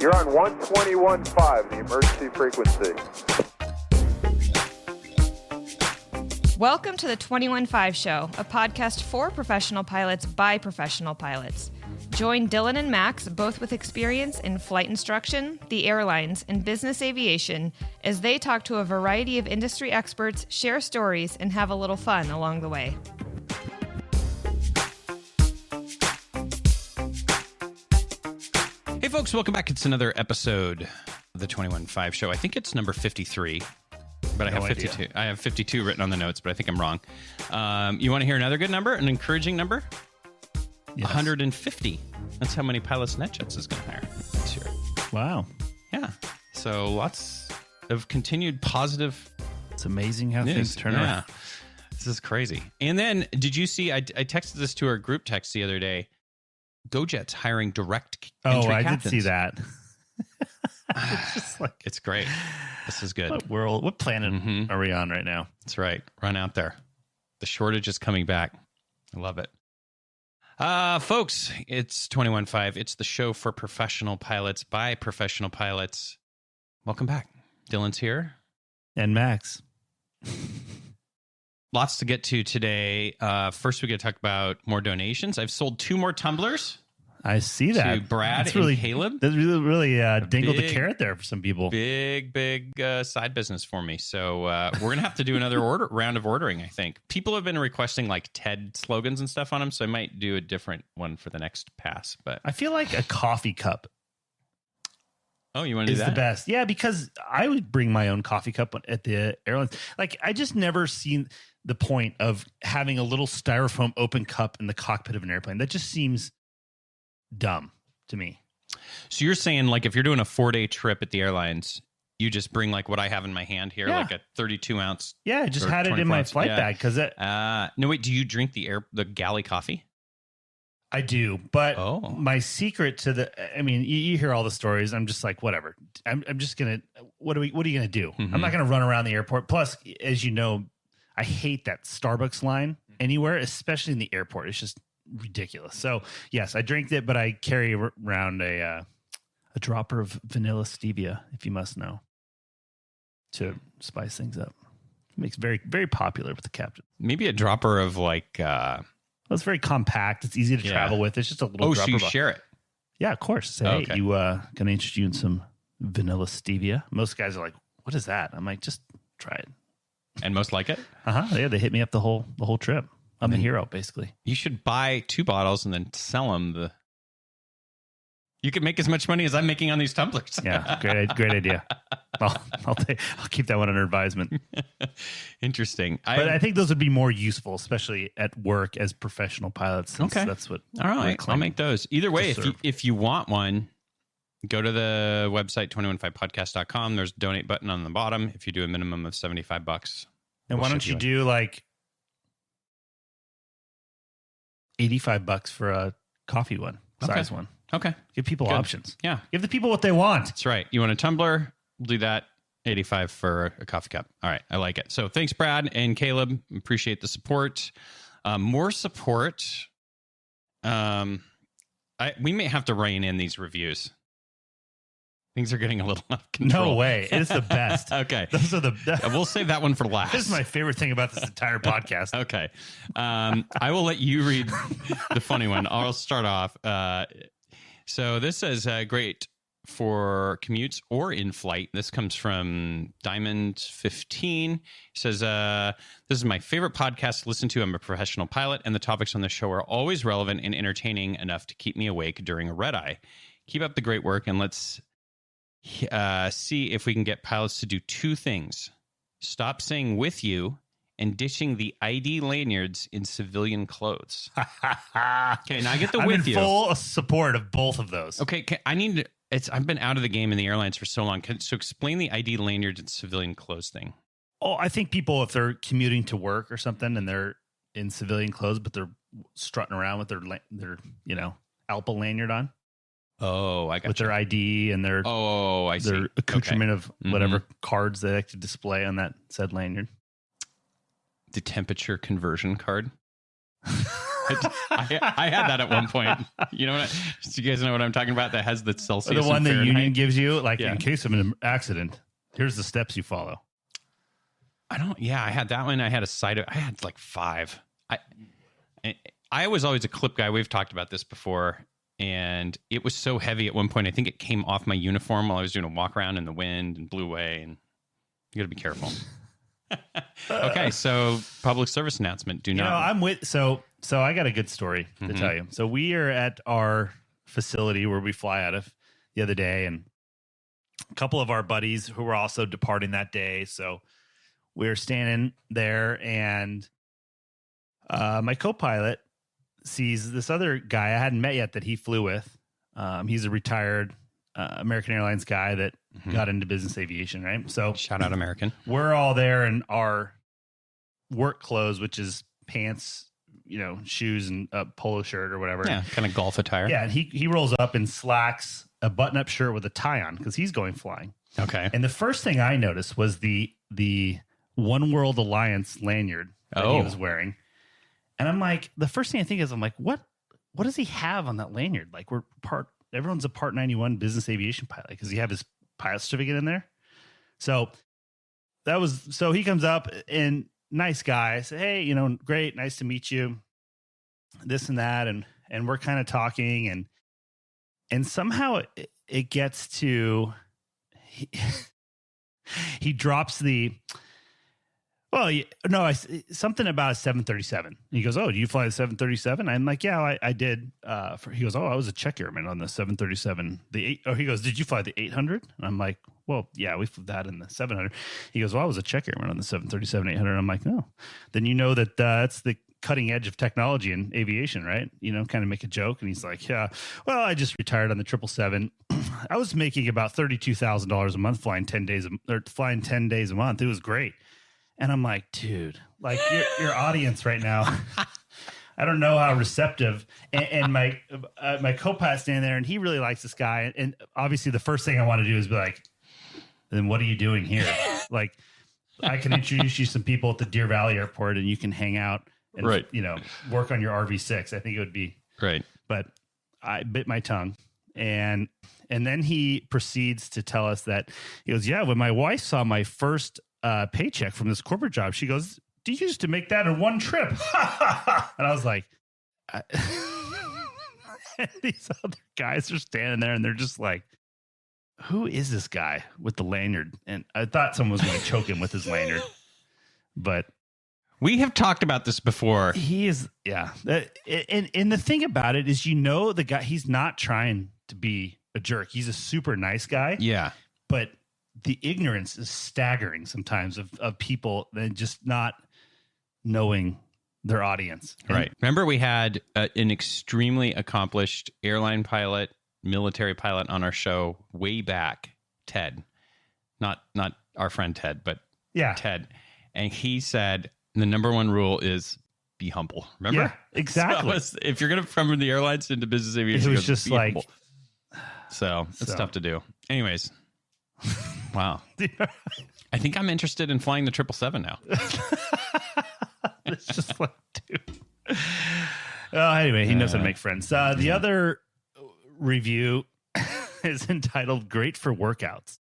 You're on 121.5, the emergency frequency. Welcome to the 21.5 Show, a podcast for professional pilots by professional pilots. Join Dylan and Max, both with experience in flight instruction, the airlines, and business aviation, as they talk to a variety of industry experts, share stories, and have a little fun along the way. Hey folks, welcome back. It's another episode of the 21.5 Show. I think it's number 53, but I have 52. Idea. I have 52 written on the notes, but I think I'm wrong. You want to hear another good number, an encouraging number? Yes. 150. That's how many pilots NetJets is going to hire this year. Wow. Yeah. So lots of continued positive. It's amazing how things turn around. This is crazy. And then, did you see? I texted this to our group text the other day. GoJet's hiring direct entry captains. Did see that. It's just like, it's great. This is good. What planet are we on right now? That's right. Run out there. The shortage is coming back. I love it. Folks, it's 21.5. It's the show for professional pilots by professional pilots. Welcome back. Dylan's here. And Max. Lots to get to today. First, we got to talk about more donations. I've sold 2 more tumblers. I see that. To Brad and Caleb. That's really dingled the carrot there for some people. Big side business for me. So we're going to have to do another round of ordering, I think. People have been requesting like TED slogans and stuff on them, so I might do a different one for the next pass. But I feel like a coffee cup. Oh, you want to do that? Is the best. Yeah, because I would bring my own coffee cup at the airlines. Like, I just never seen the point of having a little styrofoam open cup in the cockpit of an airplane. That just seems dumb to me. So you're saying, like, if you're doing a 4-day trip at the airlines, you just bring like what I have in my hand here, like a 32 ounce. Yeah, I just had it in my flight bag because no, wait, do you drink the galley coffee? I do, but my secret to you hear all the stories. I'm just like, whatever. I'm just gonna. What are you gonna do? I'm not gonna run around the airport. Plus, as you know, I hate that Starbucks line anywhere, especially in the airport. It's just ridiculous. So yes, I drink it, but I carry around a dropper of vanilla stevia, if you must know, to spice things up. It makes very, very popular with the captain. Maybe a dropper of like. Well, it's very compact. It's easy to travel with. It's just a little dropper. So you share it? Yeah, of course. Say, hey, going to interest you in some vanilla stevia? Most guys are like, what is that? I'm like, just try it. And most like it? Yeah, they hit me up the whole trip. I'm a hero, basically. You should buy 2 bottles and then sell them. You could make as much money as I'm making on these tumblers. Yeah, great idea. I'll keep that one under advisement. Interesting. But I think those would be more useful, especially at work as professional pilots. Okay. That's what. All right. I'll make those. Either way, if you want one, go to the website, 215podcast.com. There's a donate button on the bottom. If you do a minimum of $75. And why don't you do like $85 for a coffee one, size one? Okay. Give people options. Yeah. Give the people what they want. That's right. You want a tumbler? We'll do that. 85 for a coffee cup. All right. I like it. So thanks, Brad and Caleb. Appreciate the support. More support. We may have to rein in these reviews. Things are getting a little out of control. No way. It's the best. Okay. Those are we'll save that one for last. This is my favorite thing about this entire podcast. Okay. I will let you read the funny one. I'll start off. So this says great for commutes or in flight. This comes from Diamond 15. It says, this is my favorite podcast to listen to. I'm a professional pilot, and the topics on the show are always relevant and entertaining enough to keep me awake during a red eye. Keep up the great work, and let's see if we can get pilots to do 2 things. Stop saying with you and ditching the ID lanyards in civilian clothes. Okay, now I get the I'm with in you. full support of both of those. Okay, I've been out of the game in the airlines for so long. So explain the ID lanyards and civilian clothes thing. Oh, I think people, if they're commuting to work or something and they're in civilian clothes, but they're strutting around with their ALPA lanyard on. Oh, I got with their ID and their I see. Their accoutrement of whatever cards they like to display on that said lanyard. The temperature conversion card. I had that at one point. You know what? Do you guys know what I'm talking about? That has the Celsius. The one and that Union Fahrenheit? gives you, like Yeah. in case of an accident, here's the steps you follow. I had that one. I had I had like 5. I was always a clip guy. We've talked about this before. And it was so heavy at one point. I think it came off my uniform while I was doing a walk around in the wind and blew away. And you got to be careful. Okay, so public service announcement. I'm with so I got a good story to tell you. So we are at our facility where we fly out of the other day, and a couple of our buddies who were also departing that day. So we were standing there, and my co-pilot sees this other guy I hadn't met yet that he flew with. He's a retired American Airlines guy that got into business aviation, right? So shout out American. We're all there in our work clothes, which is pants, shoes and a polo shirt or whatever. Yeah, kind of golf attire. Yeah, and he rolls up in slacks, a button-up shirt with a tie on because he's going flying. Okay. And the first thing I noticed was the One World Alliance lanyard that he was wearing. And I'm like, the first thing I think is, I'm like, what does he have on that lanyard? Like, everyone's a Part 91 business aviation pilot. Does he have his pilot certificate in there? So he comes up and nice guy. I said, hey, great, nice to meet you. This and that. And we're kind of talking and somehow it gets to, he drops something about a 737. He goes, oh, do you fly the 737? I'm like, yeah, I did. He goes, oh, I was a check airman on the 737. He goes, did you fly the 800? And I'm like, well, yeah, we flew that in the 700. He goes, well, I was a check airman on the 737-800. I'm like, no. Then that's the cutting edge of technology in aviation, right? Kind of make a joke. And he's like, yeah, well, I just retired on the 777. I was making about $32,000 a month flying 10 days a month. It was great. And I'm like, dude, like your audience right now, I don't know how receptive. And my co-pilot standing there, and he really likes this guy. And obviously, the first thing I want to do is be like, then what are you doing here? Like, I can introduce you some people at the Deer Valley Airport, and you can hang out and work on your RV6. I think it would be great. But I bit my tongue, and then he proceeds to tell us that he goes, yeah, when my wife saw my first paycheck from this corporate job, she goes, do you used to make that in one trip? And I was like, and these other guys are standing there and they're just like, who is this guy with the lanyard? And I thought someone was going to choke him with his lanyard, but we have talked about this before. He is, yeah. And the thing about it is, the guy, he's not trying to be a jerk. He's a super nice guy. Yeah. But the ignorance is staggering sometimes of people that just not knowing their audience. Right. Remember, we had an extremely accomplished airline pilot, military pilot on our show way back, Ted. Not our friend Ted, but Ted. And he said the number one rule is be humble. Remember? Yeah, exactly. So if you're going to from the airlines into business aviation, it was just like humble. So it's tough to do. Anyways. Wow. I think I'm interested in flying the 777 now. It's just like, dude. Anyway, he knows how to make friends. The other review is entitled Great for Workouts.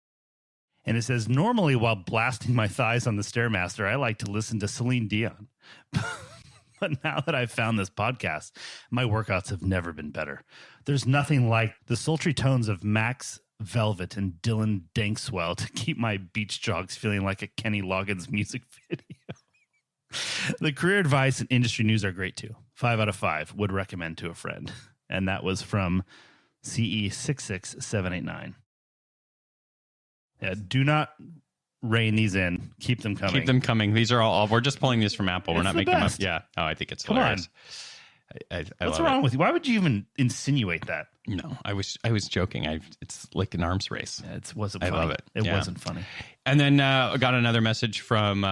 And it says, normally while blasting my thighs on the Stairmaster, I like to listen to Celine Dion. But now that I've found this podcast, my workouts have never been better. There's nothing like the sultry tones of Max Velvet and Dylan Dankswell to keep my beach jogs feeling like a Kenny Loggins music video. The career advice and industry news are great too. 5 out of 5 would recommend to a friend. And that was from CE66789. Yeah, do not rein these in. Keep them coming. Keep them coming. These are all we're just pulling these from Apple. We're not making them up. Yeah. Oh, I think it's hilarious. I What's wrong with you? Why would you even insinuate that? No, I was joking. It's like an arms race. Yeah, it wasn't funny. I love it. It wasn't funny. And then I got another message from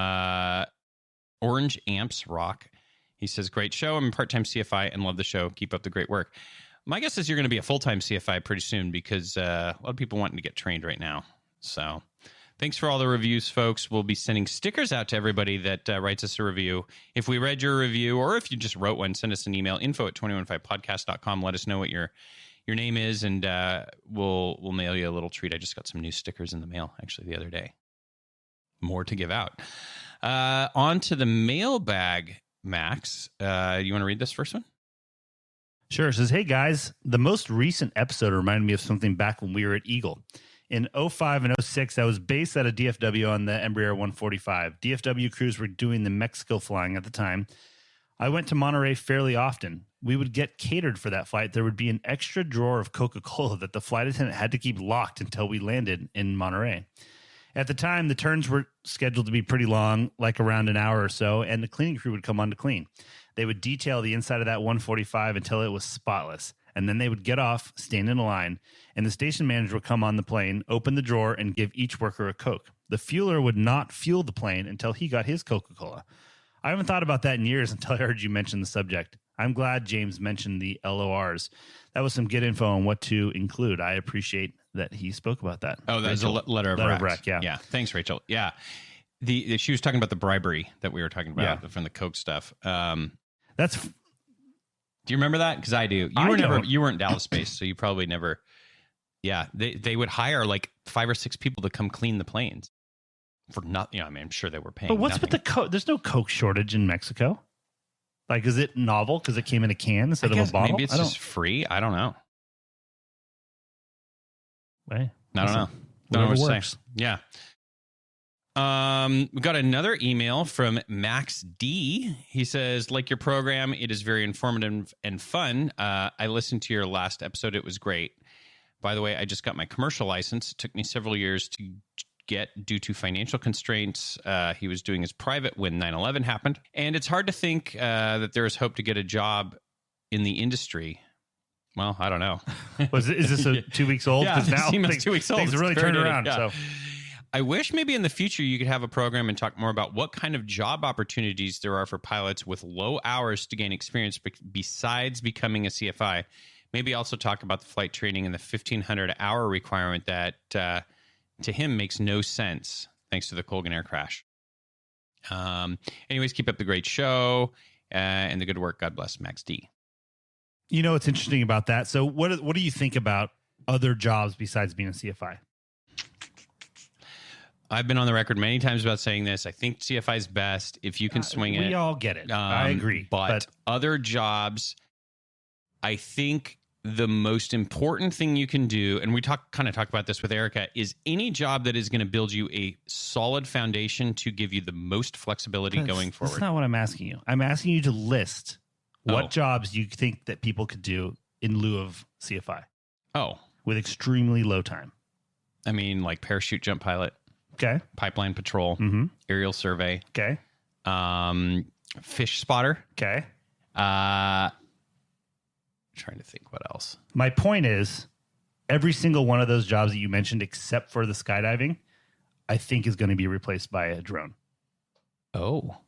Orange Amps Rock. He says, great show. I'm a part-time CFI and love the show. Keep up the great work. My guess is you're going to be a full-time CFI pretty soon because a lot of people wanting to get trained right now. So Thanks for all the reviews, folks. We'll be sending stickers out to everybody that writes us a review. If we read your review, or if you just wrote one, send us an email, info@215podcast.com. Let us know what your name is, and we'll mail you a little treat. I just got some new stickers in the mail, actually, the other day. More to give out. On to the mailbag, Max. You want to read this first one? Sure. It says, hey, guys, the most recent episode reminded me of something back when we were at Eagle. In 05 and 06, I was based at a DFW on the Embraer 145. DFW crews were doing the Mexico flying at the time. I went to Monterey fairly often. We would get catered for that flight. There would be an extra drawer of Coca-Cola that the flight attendant had to keep locked until we landed in Monterey. At the time, the turns were scheduled to be pretty long, like around an hour or so, and the cleaning crew would come on to clean. They would detail the inside of that 145 until it was spotless, and then they would get off, stand in a line, and the station manager would come on the plane, open the drawer, and give each worker a Coke. The fueler would not fuel the plane until he got his Coca-Cola. I haven't thought about that in years until I heard you mention the subject. I'm glad James mentioned the LORs. That was some good info on what to include. I appreciate that he spoke about that. Oh, that's a letter of rec. Yeah. Yeah. Thanks, Rachel. Yeah. She was talking about the bribery that we were talking about from the Coke stuff. That's. Do you remember that? Because I do. You weren't Dallas based, so you probably never. Yeah, they would hire like 5 or 6 people to come clean the planes for nothing. I mean, I'm sure they were paying. But what's nothing. with the Coke? There's no Coke shortage in Mexico. Like, is it novel because it came in a can instead of a bottle? Maybe it's just free. I don't know. Hey, I don't know. Don't know what to say. Yeah. We got another email from Max D. He says, like your program, it is very informative and fun. I listened to your last episode. It was great. By the way, I just got my commercial license. It took me several years to get due to financial constraints. He was doing his private when 9/11 happened. And it's hard to think that there is hope to get a job in the industry. Well, I don't know. Is this a 2 weeks old? Yeah, now it's 2 weeks old. Things really turned around. Yeah. So I wish maybe in the future you could have a program and talk more about what kind of job opportunities there are for pilots with low hours to gain experience besides becoming a CFI. Maybe also talk about the flight training and the 1,500-hour requirement that, to him, makes no sense thanks to the Colgan air crash. Anyways, keep up the great show and the good work. God bless, Max D. You know what's interesting about that? So what do you think about other jobs besides being a CFI? I've been on the record many times about saying this. I think CFI is best if you can swing it. We all get it. I agree. But other jobs, I think the most important thing you can do, and we kind of talked about this with Erika, is any job that is going to build you a solid foundation to give you the most flexibility going forward. That's not what I'm asking you. I'm asking you to list what jobs you think that people could do in lieu of CFI. Oh. With extremely low time. I mean, like parachute jump pilot. Okay. Pipeline patrol. Mm-hmm. Aerial survey. Okay. Fish spotter. Okay. Trying to think what else. My point is, every single one of those jobs that you mentioned, except for the skydiving, I think is going to be replaced by a drone. Oh,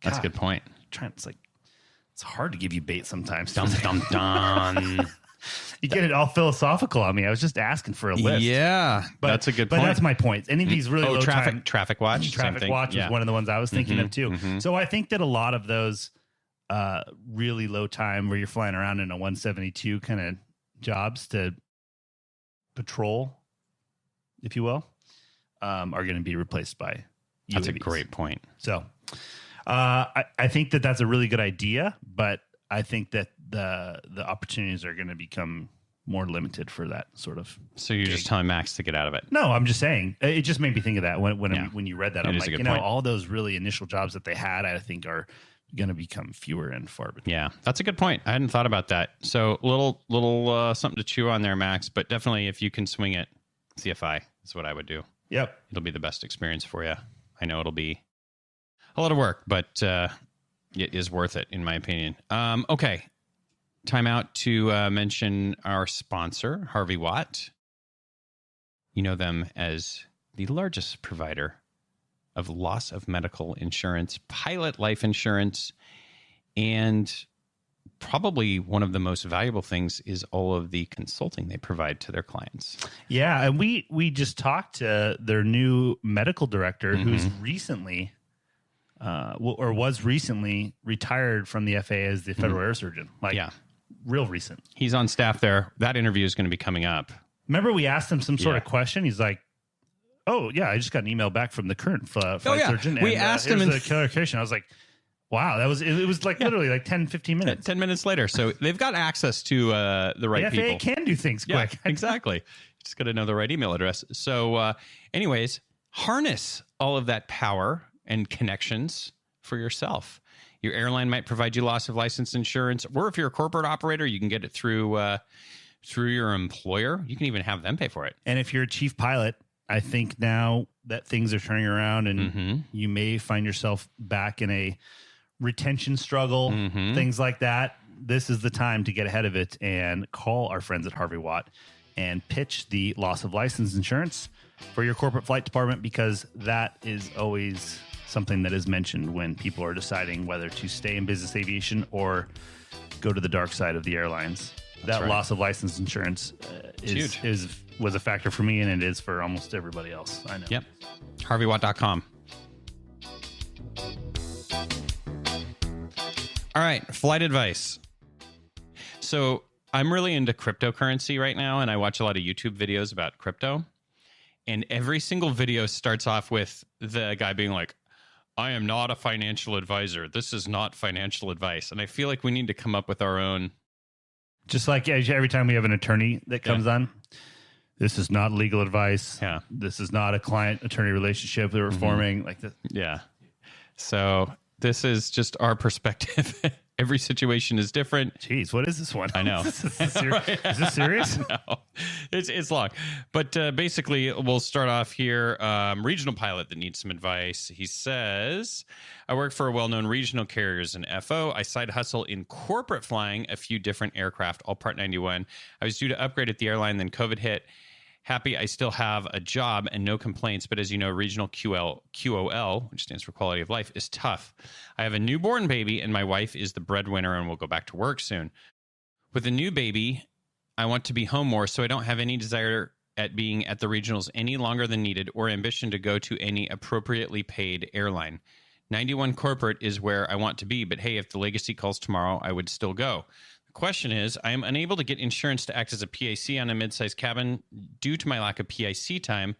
that's a good point. It's hard to give you bait sometimes. Dum, dum, dum. You get it all philosophical on me. I was just asking for a list. Yeah, that's a good point. But that's my point. Any of these really low time... Traffic watch. Traffic watch was one of the ones I was thinking of too. Mm-hmm. So I think that a lot of those really low time where you're flying around in a 172 kind of jobs to patrol, if you will, are going to be replaced by UAVs. That's a great point. So I think that that's a really good idea, but I think that the opportunities are going to become more limited for that sort of. So you're just telling Max to get out of it? No, I'm just saying. It just made me think of that when you read that. I'm like, all those really initial jobs that they had, I think are going to become fewer and far between. Yeah, that's a good point. I hadn't thought about that. So little something to chew on there, Max. But definitely, if you can swing it, CFI is what I would do. Yep, it'll be the best experience for you. I know it'll be a lot of work, but it is worth it, in my opinion. Okay. Time out to mention our sponsor, Harvey Watt. You know them as the largest provider of loss of medical insurance, pilot life insurance, and probably one of the most valuable things is all of the consulting they provide to their clients. Yeah, and we just talked to their new medical director, who's recently, was recently retired from the FAA as the federal air surgeon. Real recent. He's on staff there. That interview is going to be coming up. Remember, we asked him some sort of question. He's like, "Oh yeah, I just got an email back from the current flight surgeon." We asked him the clarification. I was like, wow, it was like literally like 10, 15 minutes. 10 minutes later. So they've got access to the right the FAA people. Can do things quick. Exactly. Just got to know the right email address. So anyways, harness all of that power and connections for yourself. Your airline might provide you loss of license insurance, or if you're a corporate operator, you can get it through your employer. You can even have them pay for it. And if you're a chief pilot, I think now that things are turning around and you may find yourself back in a retention struggle, things like that, this is the time to get ahead of it and call our friends at Harvey Watt and pitch the loss of license insurance for your corporate flight department, because that is always something that is mentioned when people are deciding whether to stay in business aviation go to the dark side of the airlines. That loss of license insurance was a factor for me, and it is for almost everybody else I know. Yep. HarveyWatt.com. All right, flight advice. So I'm really into cryptocurrency right now, and I watch a lot of YouTube videos about crypto. And every single video starts off with the guy being like, I am not a financial advisor. This is not financial advice. And I feel like we need to come up with our own. Just like every time we have an attorney that comes on, this is not legal advice. Yeah. This is not a client-attorney relationship that we're forming. Like this. Yeah. So this is just our perspective. Every situation is different. Jeez, what is this one? I know. Is this serious? No, it's long. But basically, we'll start off here. Regional pilot that needs some advice. He says, I work for a well-known regional carrier as an FO. I side hustle in corporate flying a few different aircraft, all Part 91. I was due to upgrade at the airline, then COVID hit. Happy I still have a job and no complaints, but as you know, regional QOL, which stands for quality of life, is tough. I have a newborn baby and my wife is the breadwinner and will go back to work soon. With a new baby, I want to be home more, so I don't have any desire at being at the regionals any longer than needed or ambition to go to any appropriately paid airline. 91 corporate is where I want to be, but hey, if the legacy calls tomorrow, I would still go. Question is, I am unable to get insurance to act as a PIC on a mid-sized cabin due to my lack of PIC time.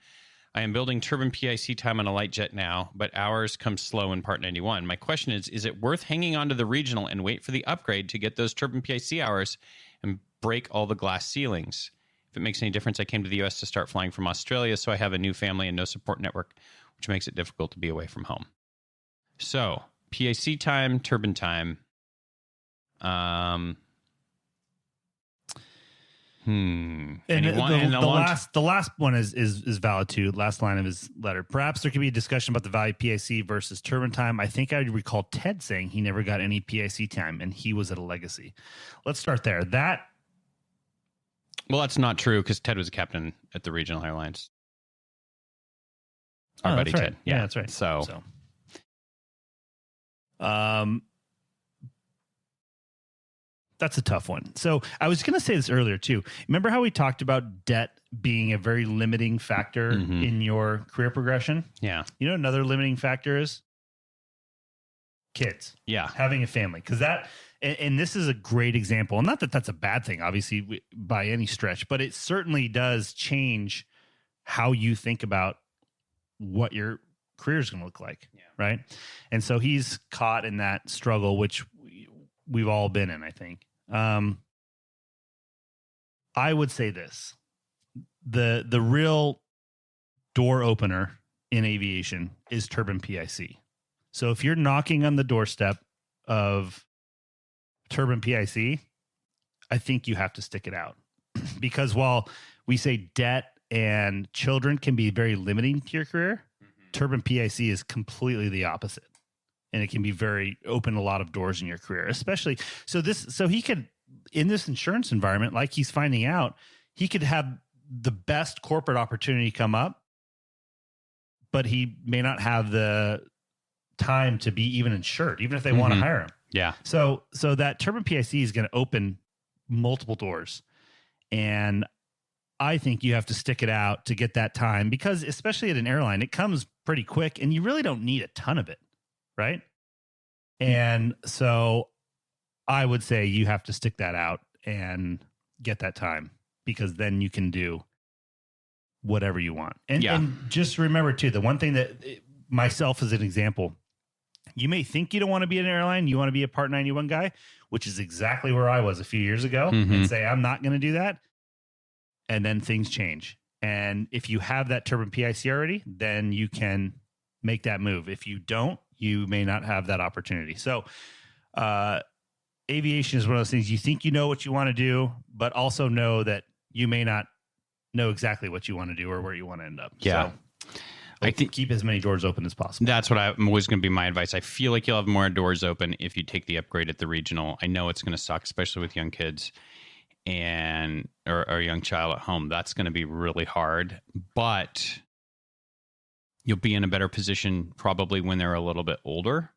I am building turbine PIC time on a light jet now, but hours come slow in Part 91. My question is it worth hanging on to the regional and wait for the upgrade to get those turbine PIC hours and break all the glass ceilings? If it makes any difference, I came to the U.S. to start flying from Australia, so I have a new family and no support network, which makes it difficult to be away from home. So, PIC time, turbine time. And the last one is valid too. Last line of his letter. Perhaps there could be a discussion about the value of PIC versus turbine time. I think I recall Ted saying he never got any PIC time and he was at a legacy. Let's start there. Well, that's not true because Ted was a captain at the regional airlines. Our buddy right. Ted. Yeah, that's right. So. That's a tough one. So I was going to say this earlier too. Remember how we talked about debt being a very limiting factor in your career progression? Yeah. You know, another limiting factor is kids. Yeah. Having a family. Because and this is a great example. And not that that's a bad thing, obviously, by any stretch, but it certainly does change how you think about what your career is going to look like. Yeah. Right. And so he's caught in that struggle, which we've all been in, I think. I would say this. The real door opener in aviation is turbine PIC. So if you're knocking on the doorstep of turbine PIC, I think you have to stick it out. Because while we say debt and children can be very limiting to your career, turbine PIC is completely the opposite. And it can be very open a lot of doors in your career, especially. So he could, in this insurance environment, like he's finding out, he could have the best corporate opportunity come up, but he may not have the time to be even insured, even if they want to hire him. Yeah. So that turbine PIC is going to open multiple doors. And I think you have to stick it out to get that time because especially at an airline, it comes pretty quick and you really don't need a ton of it. Right. And so I would say you have to stick that out and get that time because then you can do whatever you want. And just remember too, the one thing that myself as an example, you may think you don't want to be an airline. You want to be a Part 91 guy, which is exactly where I was a few years ago and say, I'm not going to do that. And then things change. And if you have that turbine PIC already, then you can make that move. If you don't, you may not have that opportunity. So, aviation is one of those things you think you know what you want to do, but also know that you may not know exactly what you want to do or where you want to end up. Yeah. So, I think keep as many doors open as possible. That's what I'm always going to be my advice. I feel like you'll have more doors open if you take the upgrade at the regional. I know it's going to suck, especially with young kids and or a young child at home. That's going to be really hard, but you'll be in a better position probably when they're a little bit older.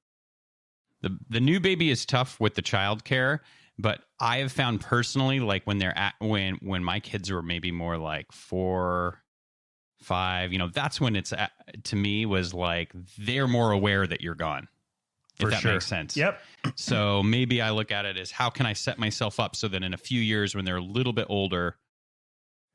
The new baby is tough with the child care, but I have found personally, like when they're at when my kids were maybe more like 4, 5, that's when it's to me was like they're more aware that you're gone. For if that sure. makes sense. Yep. So maybe I look at it as how can I set myself up so that in a few years when they're a little bit older,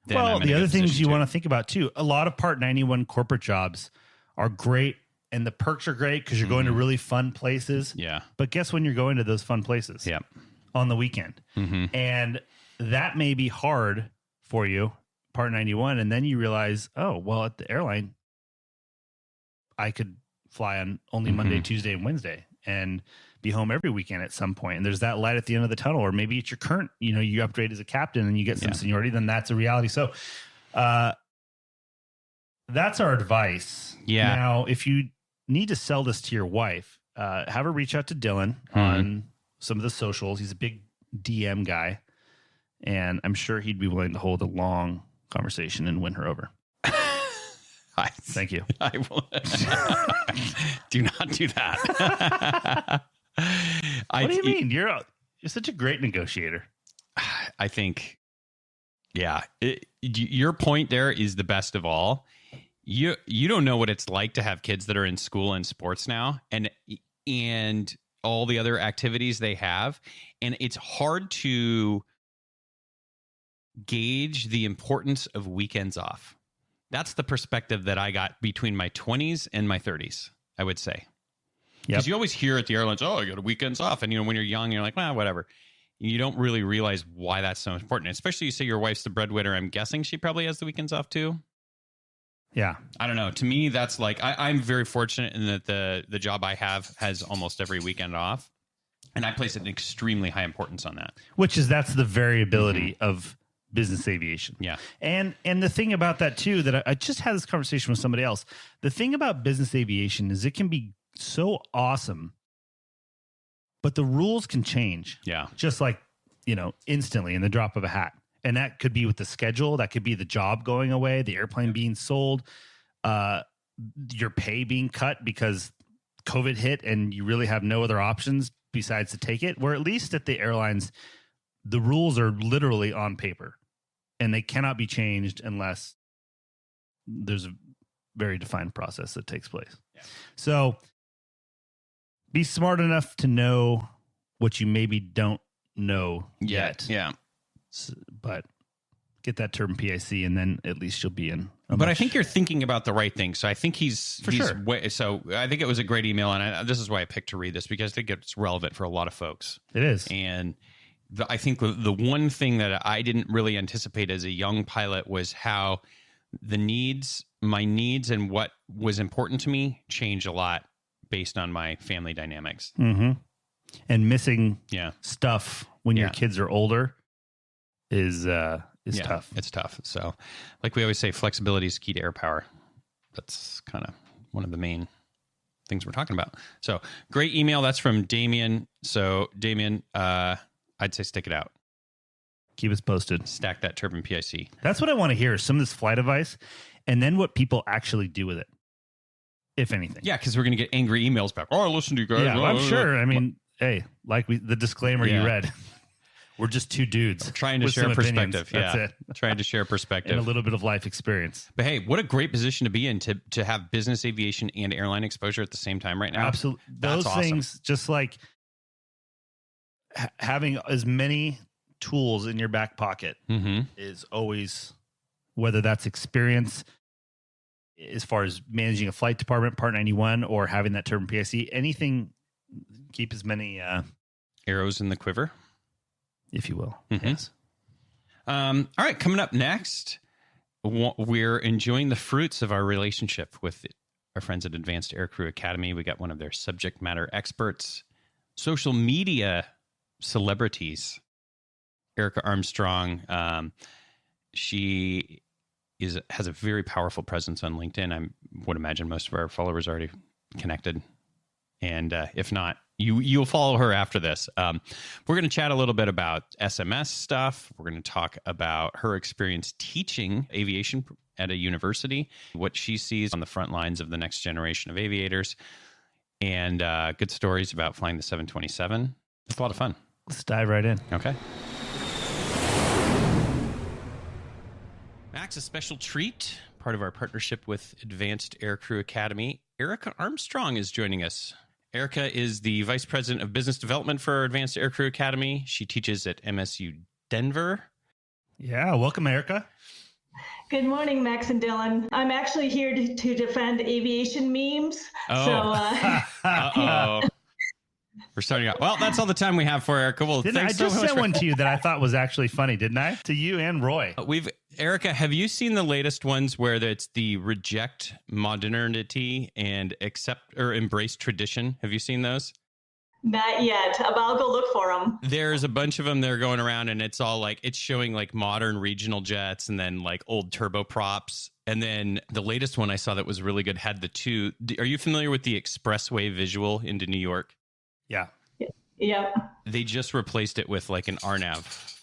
then well, the other things you want to think about too, a lot of Part 91 corporate jobs are great and the perks are great because you're going to really fun places. Yeah. But guess when you're going to those fun places? Yep. On the weekend. Mm-hmm. And that may be hard for you, Part 91. And then you realize, oh, well, at the airline, I could fly on only Monday, Tuesday, and Wednesday and be home every weekend at some point. And there's that light at the end of the tunnel. Or maybe it's your current, you upgrade as a captain and you get some seniority, then that's a reality. So that's our advice. Yeah. Now, if you need to sell this to your wife, have her reach out to Dylan on some of the socials. He's a big DM guy, and I'm sure he'd be willing to hold a long conversation and win her over. Thank you. I will. Do not do that. What do you mean? You're such a great negotiator. I think, your point there is the best of all. You don't know what it's like to have kids that are in school and sports now, and all the other activities they have, and it's hard to gauge the importance of weekends off. That's the perspective that I got between my 20s and my 30s, I would say. Because you always hear at the airlines, oh, I got weekends off. And, when you're young, you're like, well, whatever. You don't really realize why that's so important. Especially you say your wife's the breadwinner. I'm guessing she probably has the weekends off too. Yeah. I don't know. To me, that's like, I'm very fortunate in that the job I have has almost every weekend off. And I place an extremely high importance on that. That's the variability of business aviation. Yeah. And the thing about that too, that I just had this conversation with somebody else. The thing about business aviation is it can be so awesome, but the rules can change. Yeah. Just like, instantly in the drop of a hat. And that could be with the schedule. That could be the job going away, the airplane being sold, your pay being cut because COVID hit and you really have no other options besides to take it. Where at least at the airlines, the rules are literally on paper and they cannot be changed unless there's a very defined process that takes place. Yeah. So be smart enough to know what you maybe don't know yet. Yeah. But get that turbine PIC and then at least you'll be in. I think you're thinking about the right thing. So I think he's sure. So I think it was a great email. And this is why I picked to read this because I think it's relevant for a lot of folks. It is. And I think the one thing that I didn't really anticipate as a young pilot was how my needs and what was important to me change a lot based on my family dynamics. Mm-hmm. And missing stuff when your kids are older is tough. It's tough. So like we always say, flexibility is key to air power. That's kind of one of the main things we're talking about. So great email. That's from Damien. So Damien, I'd say stick it out. Keep us posted. Stack that turbine PIC. That's what I want to hear, some of this flight advice, and then what people actually do with it, if anything. Yeah, because we're going to get angry emails back. Oh, I listen to you guys. Yeah, I'm sure. I mean, hey, the disclaimer you read, we're just two dudes trying to share perspective. That's it. Trying to share perspective and a little bit of life experience. But hey, what a great position to be in to have business aviation and airline exposure at the same time right now. Absolutely. Those things, just like having as many tools in your back pocket is always, whether that's experience as far as managing a flight department, Part 91, or having that term PIC, anything, keep as many arrows in the quiver, if you will. Yes. All right. Coming up next, we're enjoying the fruits of our relationship with our friends at Advanced Aircrew Academy. We got one of their subject matter experts, social media celebrities, Erika Armstrong. She has a very powerful presence on LinkedIn. I would imagine most of our followers are already connected. And if not, you'll follow her after this. We're going to chat a little bit about SMS stuff. We're going to talk about her experience teaching aviation at a university, what she sees on the front lines of the next generation of aviators, and good stories about flying the 727. It's a lot of fun. Let's dive right in. Okay. Max, a special treat, part of our partnership with Advanced Aircrew Academy. Erika Armstrong is joining us. Erika is the Vice President of Business Development for Advanced Aircrew Academy. She teaches at MSU Denver. Yeah, welcome, Erika. Good morning, Max and Dylan. I'm actually here to defend aviation memes. Uh-oh. We're starting out. Well, that's all the time we have for Erika. Well, I just sent one to you that I thought was actually funny, didn't I? To you and Roy. Erika, have you seen the latest ones where it's the reject modernity and accept or embrace tradition? Have you seen those? Not yet. I'll go look for them. There's a bunch of them that are going around, and it's all like, it's showing like modern regional jets and then like old turboprops. And then the latest one I saw that was really good had the two. Are you familiar with the expressway visual into New York? Yeah. Yep. They just replaced it with like an RNAV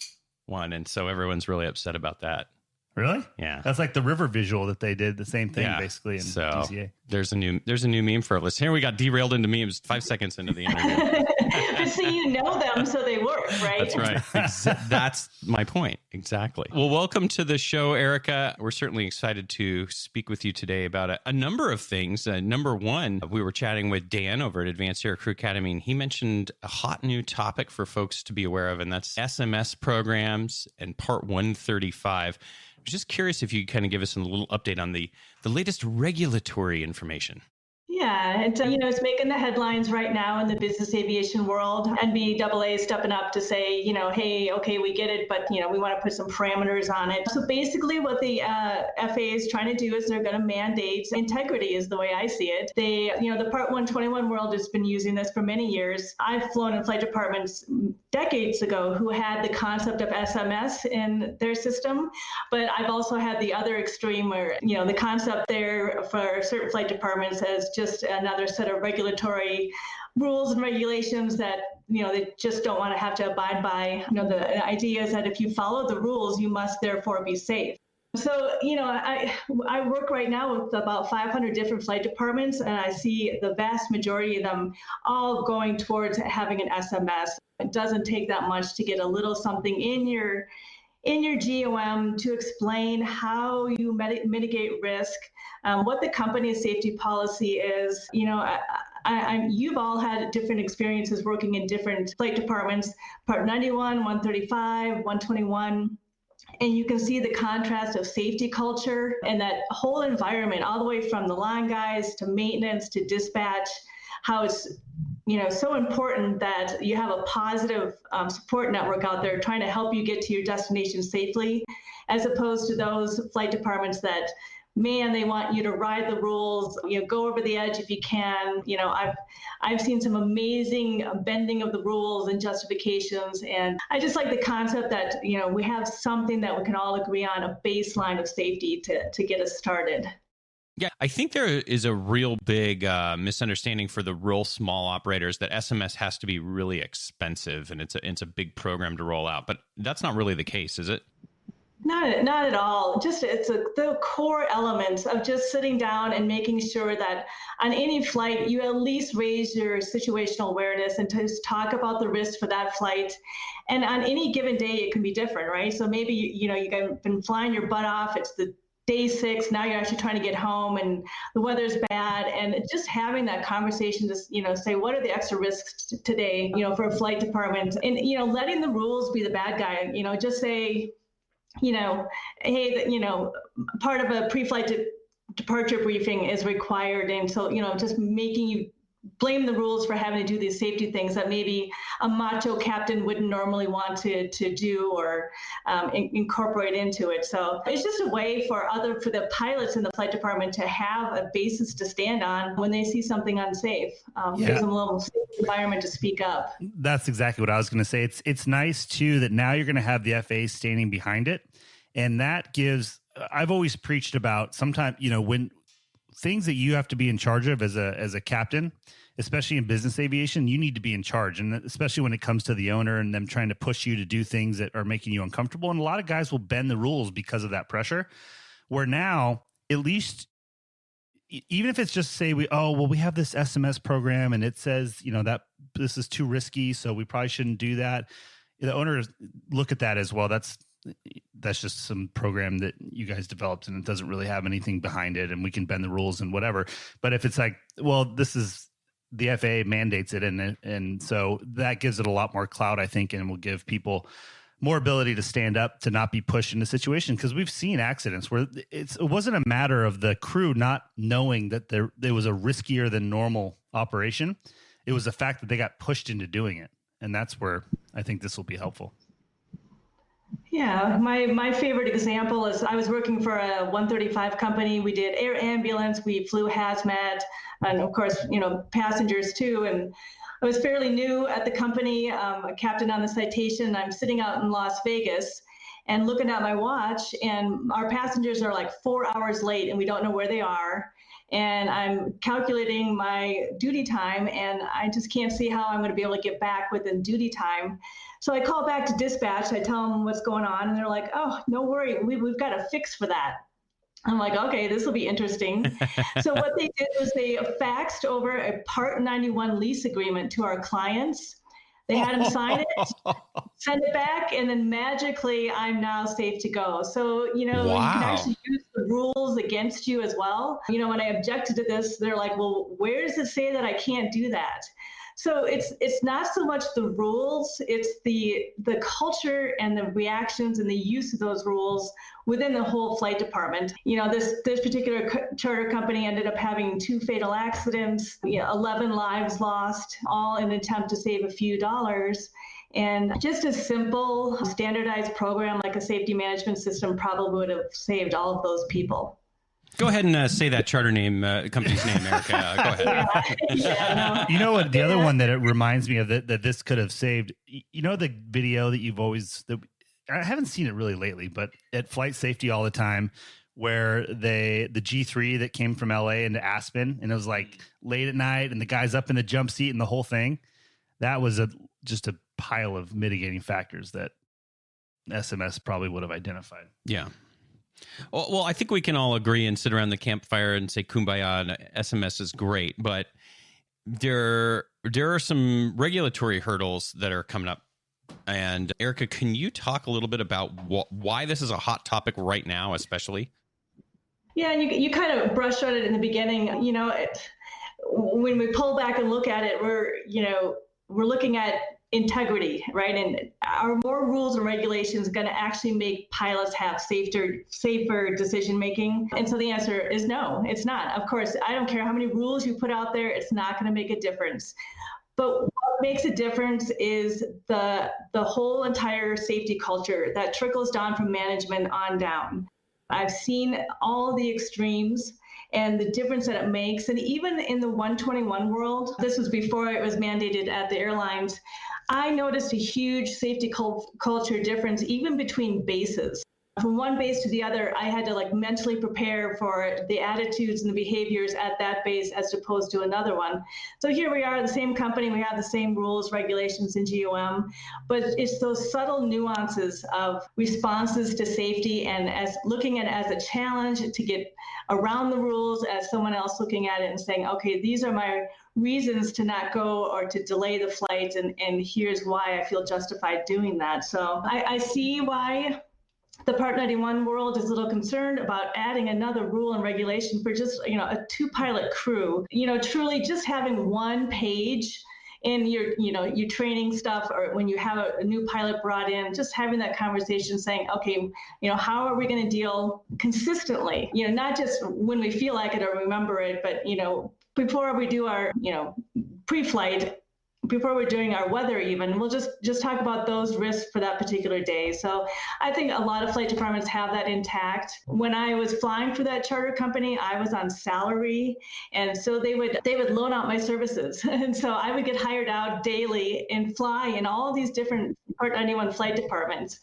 one. And so everyone's really upset about that. Really? Yeah. That's like the river visual that they did the same thing basically in DCA. There's a new meme for our list. Here we got derailed into memes 5 seconds into the interview. But see, you know them, so they work, right? That's right. That's my point. Exactly. Well, welcome to the show, Erika. We're certainly excited to speak with you today about a number of things. Number one, we were chatting with Dan over at Advanced Aircrew Academy, and he mentioned a hot new topic for folks to be aware of, and that's SMS programs and Part 135. I was just curious if you could kind of give us a little update on the latest regulatory information. Yeah, it's making the headlines right now in the business aviation world. NBAA is stepping up to say, hey, okay, we get it, but, we want to put some parameters on it. So basically what the FAA is trying to do is they're going to mandate integrity is the way I see it. They, the Part 121 world has been using this for many years. I've flown in flight departments decades ago who had the concept of SMS in their system, but I've also had the other extreme where, the concept there for certain flight departments as just another set of regulatory rules and regulations that, they just don't want to have to abide by. The idea is that if you follow the rules, you must therefore be safe. So, I work right now with about 500 different flight departments, and I see the vast majority of them all going towards having an SMS. It doesn't take that much to get a little something in your GOM to explain how you mitigate risk, what the company's safety policy is. You've all had different experiences working in different flight departments, Part 91, 135, 121. And you can see the contrast of safety culture and that whole environment, all the way from the line guys to maintenance to dispatch, how it's so important that you have a positive support network out there trying to help you get to your destination safely, as opposed to those flight departments that, man, they want you to ride the rules, go over the edge if you can. I've seen some amazing bending of the rules and justifications. And I just like the concept that, we have something that we can all agree on, a baseline of safety to get us started. Yeah, I think there is a real big misunderstanding for the real small operators that SMS has to be really expensive and it's a big program to roll out. But that's not really the case, is it? Not at all. Just the core elements of just sitting down and making sure that on any flight, you at least raise your situational awareness and just talk about the risk for that flight. And on any given day, it can be different, right? So maybe, you've been flying your butt off. It's the day 6, now you're actually trying to get home and the weather's bad. And just having that conversation, just, say, what are the extra risks today, for a flight department? And, letting the rules be the bad guy, just say, hey, part of a pre-flight departure briefing is required. And so, just making you blame the rules for having to do these safety things that maybe a macho captain wouldn't normally want to do or incorporate into it. So it's just a way for the pilots in the flight department to have a basis to stand on when they see something unsafe. Gives them a little safe environment to speak up. That's exactly what I was going to say. It's nice too that now you're going to have the FAA standing behind it. And that gives, I've always preached about sometimes, when things that you have to be in charge of as a captain, especially in business aviation, you need to be in charge. And especially when it comes to the owner and them trying to push you to do things that are making you uncomfortable. And a lot of guys will bend the rules because of that pressure, where now, at least, even if it's just say we have this SMS program and it says, that this is too risky, so we probably shouldn't do that. The owners look at that as well. That's just some program that you guys developed and it doesn't really have anything behind it and we can bend the rules and whatever. But if it's like, well, this is the FAA mandates it and so that gives it a lot more clout, I think, and will give people more ability to stand up, to not be pushed into situation. Because we've seen accidents where it wasn't a matter of the crew not knowing that there was a riskier than normal operation. It was the fact that they got pushed into doing it. And that's where I think this will be helpful. Yeah, my favorite example is I was working for a 135 company. We did air ambulance, we flew hazmat, and of course, passengers too. And I was fairly new at the company, a captain on the citation. I'm sitting out in Las Vegas and looking at my watch, and our passengers are like 4 hours late and we don't know where they are. And I'm calculating my duty time and I just can't see how I'm going to be able to get back within duty time. So I call back to dispatch, I tell them what's going on, and they're like, oh, no worry, we've got a fix for that. I'm like, okay, this will be interesting. So what they did was they faxed over a Part 91 lease agreement to our clients. They had them sign it, send it back, and then magically I'm now safe to go. So, you can actually use the rules against you as well. When I objected to this, they're like, well, where does it say that I can't do that? So it's not so much the rules, it's the culture and the reactions and the use of those rules within the whole flight department. This particular charter company ended up having 2 fatal accidents, 11 lives lost, all in an attempt to save a few dollars. And just a simple standardized program like a safety management system probably would have saved all of those people. Go ahead and say that charter name, company's name, Erica. Go ahead. You know what? The other one that it reminds me of that this could have saved. The video that you've always. I haven't seen it really lately, but at Flight Safety all the time, where the G3 that came from LA into Aspen, and it was like late at night, and the guy's up in the jump seat, and the whole thing. That was just a pile of mitigating factors that SMS probably would have identified. Yeah. Well, I think we can all agree and sit around the campfire and say kumbaya and SMS is great, but there are some regulatory hurdles that are coming up. And Erica, can you talk a little bit about why this is a hot topic right now, especially? Yeah, you kind of brushed on it in the beginning. When we pull back and look at it, we're looking at integrity, right? And are more rules and regulations going to actually make pilots have safer decision making? And so the answer is no, it's not. Of course, I don't care how many rules you put out there, it's not going to make a difference. But what makes a difference is the whole entire safety culture that trickles down from management on down. I've seen all the extremes and the difference that it makes. And even in the 121 world, this was before it was mandated at the airlines, I noticed a huge safety culture difference even between bases. from one base to the other, I had to like mentally prepare for the attitudes and the behaviors at that base as opposed to another one. So here we are, the same company, we have the same rules, regulations, and GOM, but it's those subtle nuances of responses to safety and as looking at it as a challenge to get around the rules, as someone else looking at it and saying, okay, these are my reasons to not go or to delay the flight, and here's why I feel justified doing that. So I see why the Part 91 world is a little concerned about adding another rule and regulation for just, a 2-pilot crew. Truly just having one page in your training stuff, or when you have a new pilot brought in, just having that conversation saying, okay, how are we going to deal consistently? Not just when we feel like it or remember it, but, before we do our, pre-flight, before we're doing our weather even, we'll just talk about those risks for that particular day. So I think a lot of flight departments have that intact. When I was flying for that charter company, I was on salary. And so they would loan out my services. And so I would get hired out daily and fly in all these different Part 91 flight departments.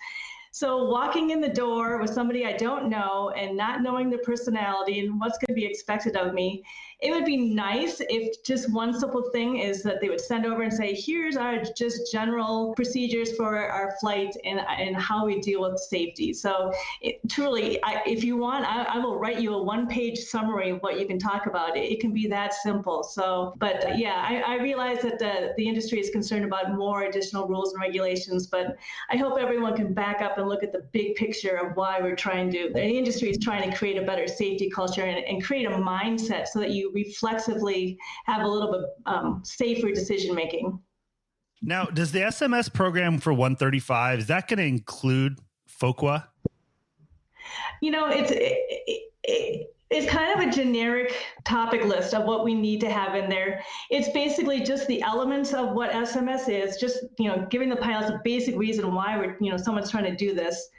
So walking in the door with somebody I don't know and not knowing their personality and what's going to be expected of me, it would be nice if just one simple thing is that they would send over and say, here's our just general procedures for our flight and how we deal with safety. So truly, if you want, I will write you a 1-page summary of what you can talk about. It can be that simple. So, but yeah, I realize that the industry is concerned about more additional rules and regulations, but I hope everyone can back up and look at the big picture of why the industry is trying to create a better safety culture and create a mindset so that you reflexively have a little bit safer decision making. Now, does the SMS program for 135, is that going to include FOQA? It's kind of a generic topic list of what we need to have in there. It's basically just the elements of what SMS is, just, giving the pilots a basic reason why someone's trying to do this.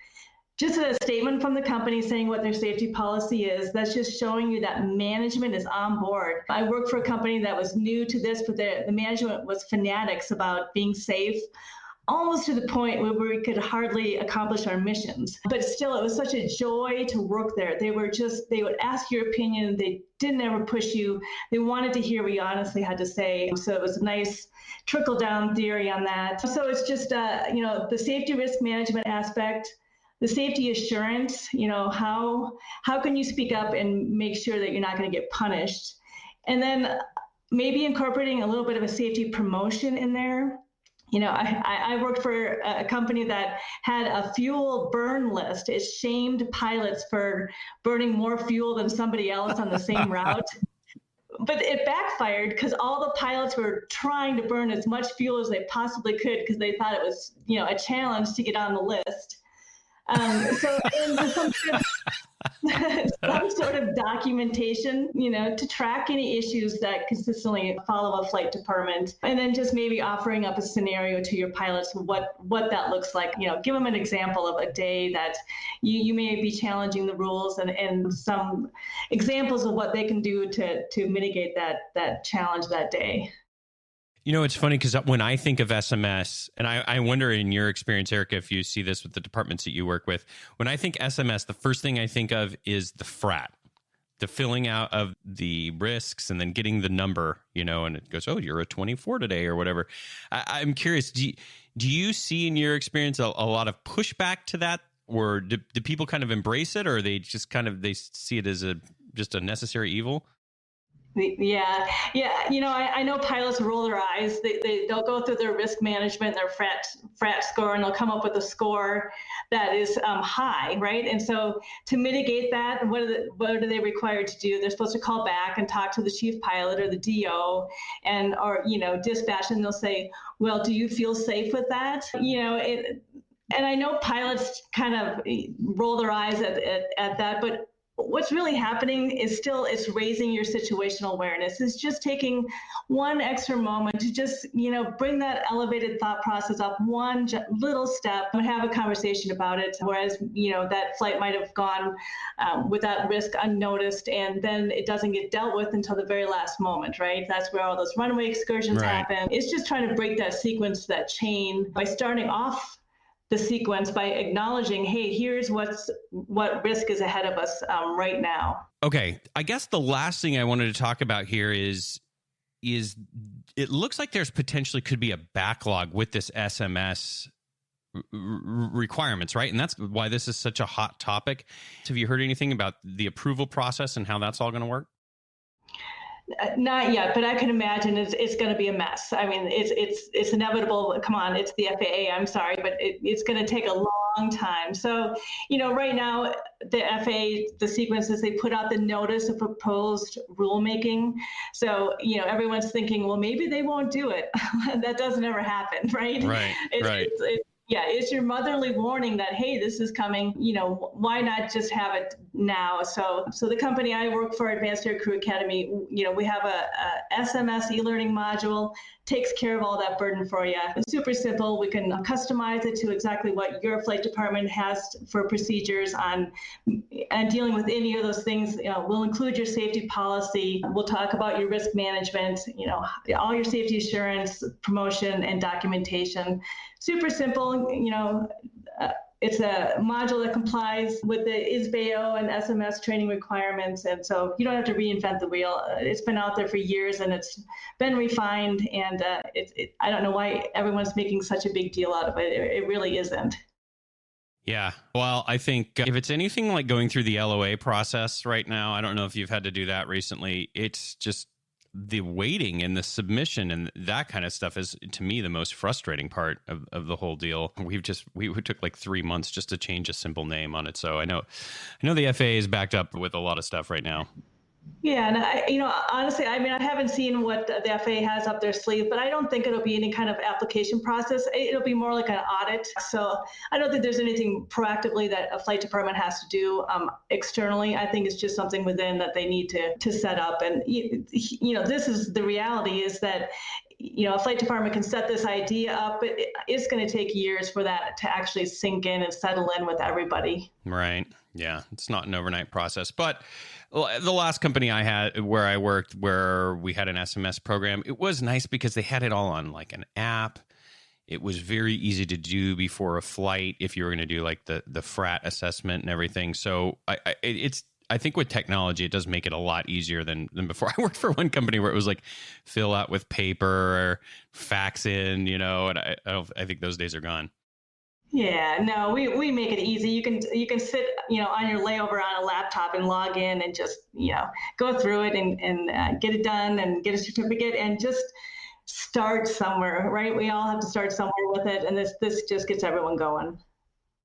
Just a statement from the company saying what their safety policy is. That's just showing you that management is on board. I worked for a company that was new to this, but the management was fanatics about being safe, almost to the point where we could hardly accomplish our missions. But still, it was such a joy to work there. They would ask your opinion. They didn't ever push you. They wanted to hear what you honestly had to say. So it was a nice trickle-down theory on that. So it's just, the safety risk management aspect, the safety assurance, how can you speak up and make sure that you're not going to get punished? And then maybe incorporating a little bit of a safety promotion in there. I worked for a company that had a fuel burn list. It shamed pilots for burning more fuel than somebody else on the same route. But it backfired because all the pilots were trying to burn as much fuel as they possibly could because they thought it was, a challenge to get on the list. So some sort of documentation, to track any issues that consistently follow a flight department, and then just maybe offering up a scenario to your pilots, what that looks like. Give them an example of a day that you may be challenging the rules and some examples of what they can do to mitigate that challenge that day. It's funny because when I think of SMS, and I wonder in your experience, Erika, if you see this with the departments that you work with, when I think SMS, the first thing I think of is the frat, the filling out of the risks and then getting the number, and it goes, oh, you're a 24 today or whatever. I'm curious, do you see in your experience a lot of pushback to that, or do people kind of embrace it, or they just they see it as just a necessary evil? Yeah. I know pilots roll their eyes. They'll go through their risk management, their frat score, and they'll come up with a score that is high, right? And so to mitigate that, what are they required to do? They're supposed to call back and talk to the chief pilot or the DO or dispatch, and they'll say, well, do you feel safe with that? And I know pilots kind of roll their eyes at that, but what's really happening is still it's raising your situational awareness. It's just taking one extra moment to just, bring that elevated thought process up one little step and have a conversation about it. Whereas, that flight might have gone without risk unnoticed, and then it doesn't get dealt with until the very last moment, right? That's where all those runway excursions happen. It's just trying to break that sequence, that chain by starting off the sequence by acknowledging, hey, here's what risk is ahead of us right now. Okay. I guess the last thing I wanted to talk about here is it looks like there's potentially could be a backlog with this SMS requirements, right? And that's why this is such a hot topic. Have you heard anything about the approval process and how that's all going to work? Not yet, but I can imagine it's going to be a mess. I mean, it's inevitable. Come on, it's the FAA. I'm sorry, but it's going to take a long time. So, right now, the FAA, the sequence is they put out the notice of proposed rulemaking. So, everyone's thinking, well, maybe they won't do it. That doesn't ever happen, right? Right. It's your motherly warning that, hey, this is coming, why not just have it now? So the company I work for, Advanced Aircrew Academy, we have a SMS e-learning module, takes care of all that burden for you. It's super simple. We can customize it to exactly what your flight department has for procedures on and dealing with any of those things. We'll include your safety policy. We'll talk about your risk management, all your safety assurance, promotion, and documentation. Super simple, it's a module that complies with the ISBAO and SMS training requirements. And so you don't have to reinvent the wheel. It's been out there for years and it's been refined. And I don't know why everyone's making such a big deal out of it. It really isn't. Yeah. Well, I think if it's anything like going through the LOA process right now, I don't know if you've had to do that recently. It's just the waiting and the submission and that kind of stuff is, to me, the most frustrating part of the whole deal. We took like 3 months just to change a simple name on it. So I know the FAA is backed up with a lot of stuff right now. Yeah, and honestly, I haven't seen what the FAA has up their sleeve, but I don't think it'll be any kind of application process. It'll be more like an audit. So I don't think there's anything proactively that a flight department has to do externally. I think it's just something within that they need to set up. And this is the reality is that a flight department can set this idea up, but it's going to take years for that to actually sink in and settle in with everybody. Right. Yeah, it's not an overnight process. But the last company I had where I worked, where we had an SMS program, it was nice because they had it all on like an app. It was very easy to do before a flight if you were going to do like the FRAT assessment and everything. So I think with technology, it does make it a lot easier than before. I worked for one company where it was like fill out with paper or fax in, and I think those days are gone. Yeah, no, we make it easy. You can sit, on your layover on a laptop and log in and just, go through it and get it done and get a certificate and just start somewhere, right? We all have to start somewhere with it. And this just gets everyone going.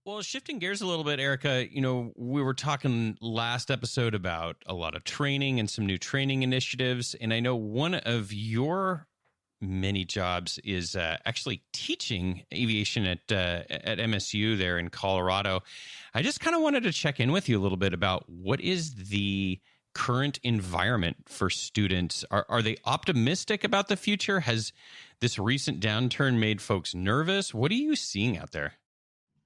Well, shifting gears a little bit, Erika, we were talking last episode about a lot of training and some new training initiatives. And I know one of your many jobs is actually teaching aviation at MSU there in Colorado. I just kind of wanted to check in with you a little bit about what is the current environment for students. Are they optimistic about the future? Has this recent downturn made folks nervous? What are you seeing out there?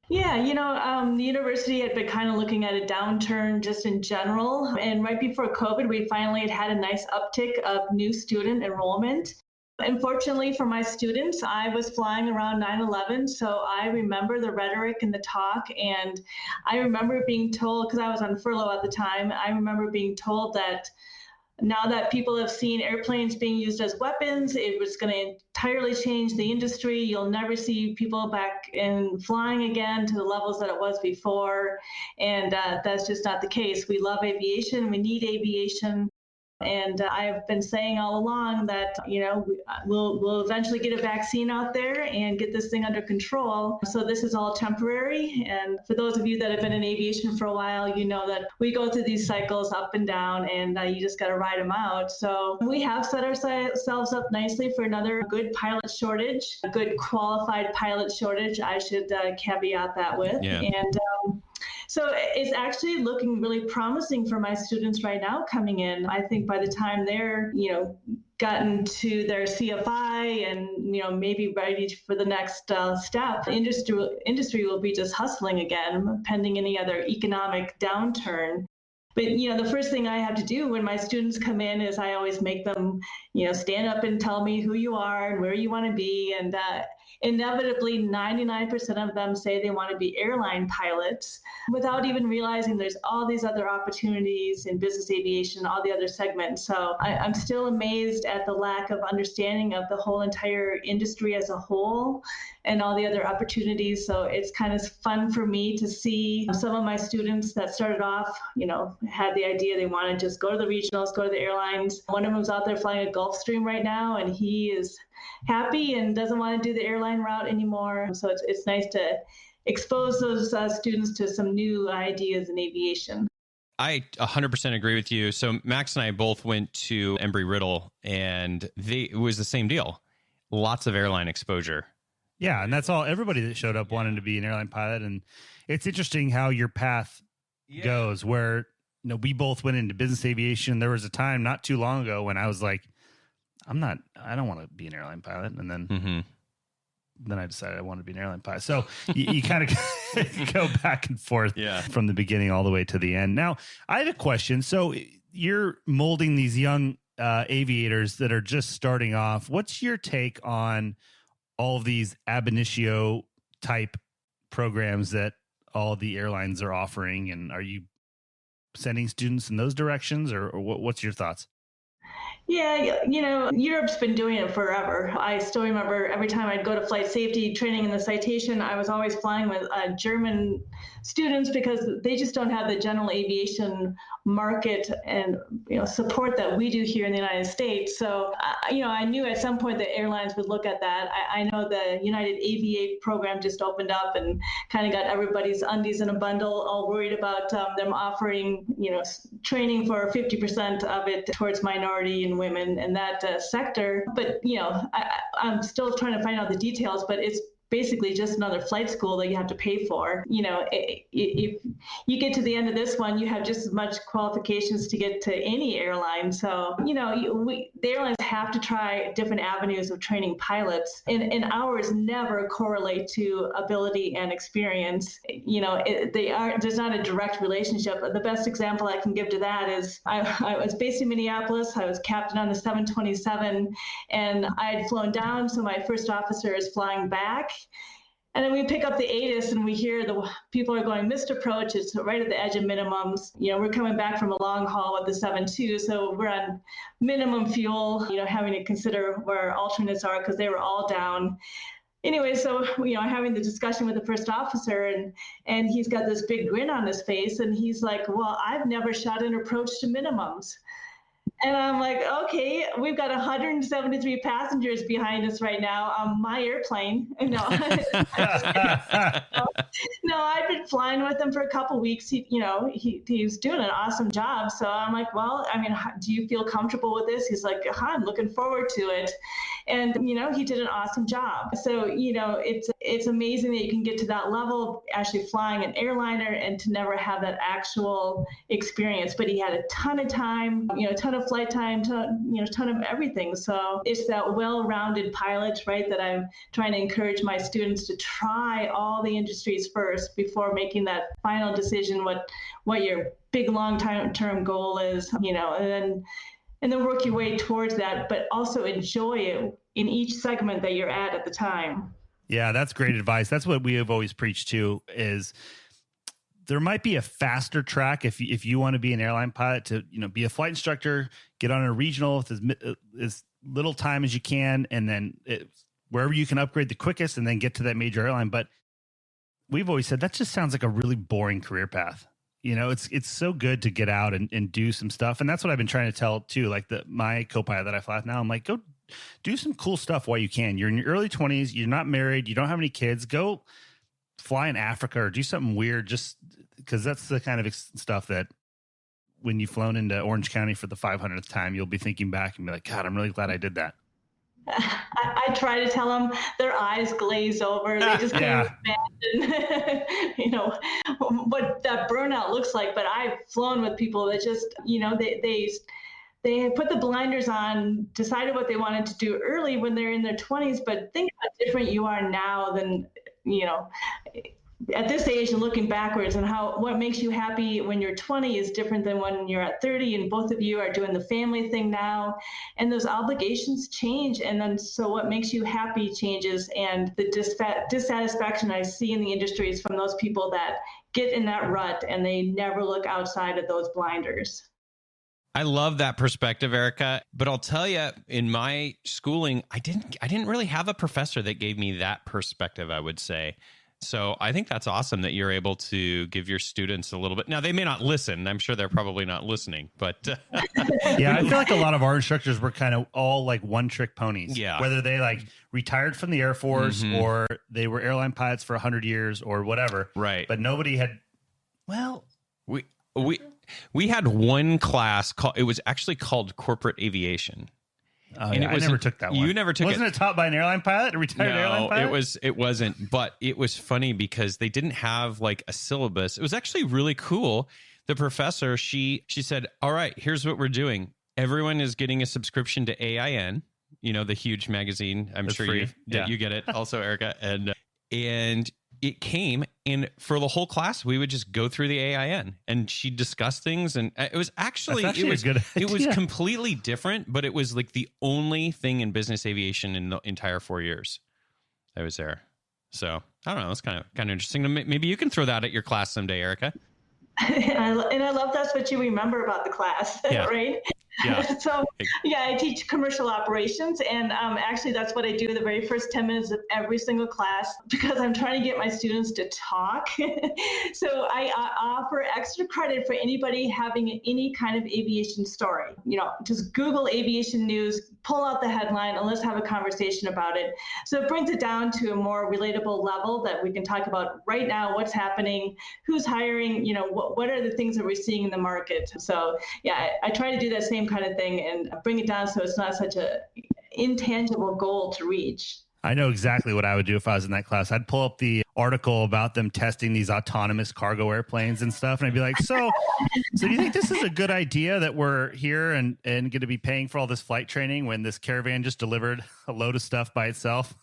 Yeah, the university had been kind of looking at a downturn just in general. And right before COVID, we finally had a nice uptick of new student enrollment. Unfortunately for my students, I was flying around 9/11, so I remember the rhetoric and the talk, and I remember being told, because I was on furlough at the time, I remember being told that now that people have seen airplanes being used as weapons, it was going to entirely change the industry. You'll never see people back in flying again to the levels that it was before, and that's just not the case. We love aviation. We need aviation. And I've been saying all along that, we'll eventually get a vaccine out there and get this thing under control. So this is all temporary. And for those of you that have been in aviation for a while, you know that we go through these cycles up and down, and you just got to ride them out. So we have set ourselves up nicely for another good pilot shortage, a good qualified pilot shortage, I should caveat that with. Yeah. And so it's actually looking really promising for my students right now coming in. I think by the time they're, gotten to their CFI and, maybe ready for the next step, industry will be just hustling again, pending any other economic downturn. But, the first thing I have to do when my students come in is I always make them, stand up and tell me who you are and where you want to be. And inevitably 99% of them say they want to be airline pilots without even realizing there's all these other opportunities in business aviation, all the other segments. So I'm still amazed at the lack of understanding of the whole entire industry as a whole and all the other opportunities. So it's kind of fun for me to see some of my students that started off, had the idea they want to just go to the regionals, go to the airlines. One of them's out there flying a Gulfstream right now, and he is happy and doesn't want to do the airline route anymore. So it's nice to expose those students to some new ideas in aviation. I 100% agree with you. So Max and I both went to Embry-Riddle, and it was the same deal. Lots of airline exposure. Yeah, and that's all. Everybody that showed up wanted to be an airline pilot, and it's interesting how your path goes. Where we both went into business aviation. There was a time not too long ago when I was like, I don't want to be an airline pilot, and then then I decided I wanted to be an airline pilot. So you kind of go back and forth from the beginning all the way to the end. Now, I have a question. So you're molding these young aviators that are just starting off. What's your take on all of these ab initio type programs that all the airlines are offering? And are you sending students in those directions, or what's your thoughts? Yeah, Europe's been doing it forever. I still remember every time I'd go to flight safety training in the citation, I was always flying with German students because they just don't have the general aviation market and support that we do here in the United States. So, I knew at some point that airlines would look at that. I know the United Aviate program just opened up and kind of got everybody's undies in a bundle, all worried about them offering, training for 50% of it towards minority and women in that sector. But, I'm still trying to find out the details, but it's basically just another flight school that you have to pay for. If you get to the end of this one, you have just as much qualifications to get to any airline. So, the airlines have to try different avenues of training pilots, and ours never correlate to ability and experience. There's not a direct relationship. The best example I can give to that is I was based in Minneapolis. I was captain on the 727, and I had flown down, so my first officer is flying back. And then we pick up the ATIS and we hear the people are going, missed approach. It's right at the edge of minimums. We're coming back from a long haul with the 7.2, so we're on minimum fuel, having to consider where our alternates are because they were all down. Anyway, so, having the discussion with the first officer, and he's got this big grin on his face, and he's like, well, I've never shot an approach to minimums. And I'm like, okay, we've got 173 passengers behind us right now on my airplane. No, I've been flying with him for a couple of weeks. He's doing an awesome job. So I'm like, well, do you feel comfortable with this? He's like, I'm looking forward to it. And, he did an awesome job. So, it's amazing that you can get to that level of actually flying an airliner and to never have that actual experience. But he had a ton of time, a ton of flight time, ton of everything. So it's that well-rounded pilot, right, that I'm trying to encourage my students to try all the industries first before making that final decision what your big long-term goal is, and then work your way towards that, but also enjoy it in each segment that you're at the time. Yeah, that's great advice. That's what we have always preached too, is there might be a faster track if you want to be an airline pilot to, be a flight instructor, get on a regional with as little time as you can, and then wherever you can upgrade the quickest and then get to that major airline. But we've always said that just sounds like a really boring career path. It's so good to get out and do some stuff. And that's what I've been trying to tell too. Like my co-pilot that I fly with now, I'm like, go do some cool stuff while you can. You're in your early 20s. You're not married. You don't have any kids. Go fly in Africa or do something weird, just because that's the kind of stuff that when you've flown into Orange County for the 500th time, you'll be thinking back and be like, God, I'm really glad I did that. I try to tell them, their eyes glaze over. They just can't imagine, what that burnout looks like. But I've flown with people that just, they put the blinders on, decided what they wanted to do early when they're in their 20s. But think how different you are now than, at this age and looking backwards, and what makes you happy when you're 20 is different than when you're at 30, and both of you are doing the family thing now, and those obligations change, and then so what makes you happy changes, and the dissatisfaction I see in the industry is from those people that get in that rut and they never look outside of those blinders. I love that perspective, Erika. But I'll tell you, in my schooling, I didn't really have a professor that gave me that perspective, I would say. So I think that's awesome that you're able to give your students a little bit. Now, they may not listen. I'm sure they're probably not listening, but yeah, I feel like a lot of our instructors were kind of all like one-trick ponies. Yeah. Whether they like retired from the Air Force or they were airline pilots for 100 years or whatever. Right. But nobody had, well... We had one class called, it was actually called corporate aviation. And I never took that one. You never took it. Wasn't it taught by an airline pilot, a retired airline pilot? No, it wasn't. But it was funny because they didn't have like a syllabus. It was actually really cool. The professor, she said, all right, here's what we're doing. Everyone is getting a subscription to AIN, the huge magazine. I'm That's sure free. you get it also, Erika. And it came, and for the whole class, we would just go through the AIN, and she discussed things, and it was it was completely different, but it was like the only thing in business aviation in the entire 4 years I was there. So I don't know, it's kind of interesting. Maybe you can throw that at your class someday, Erika. And I love that's what you remember about the class, right? Yeah. So, I teach commercial operations, and actually that's what I do the very first 10 minutes of every single class, because I'm trying to get my students to talk. So I offer extra credit for anybody having any kind of aviation story. Just Google aviation news, pull out the headline, and let's have a conversation about it. So it brings it down to a more relatable level that we can talk about right now, what's happening, who's hiring, what are the things that we're seeing in the market. So I try to do that same kind of thing and bring it down so it's not such a intangible goal to reach. I know exactly what I would do if I was in that class. I'd pull up the article about them testing these autonomous cargo airplanes and stuff, and I'd be like, so do you think this is a good idea that we're here and going to be paying for all this flight training when this caravan just delivered a load of stuff by itself?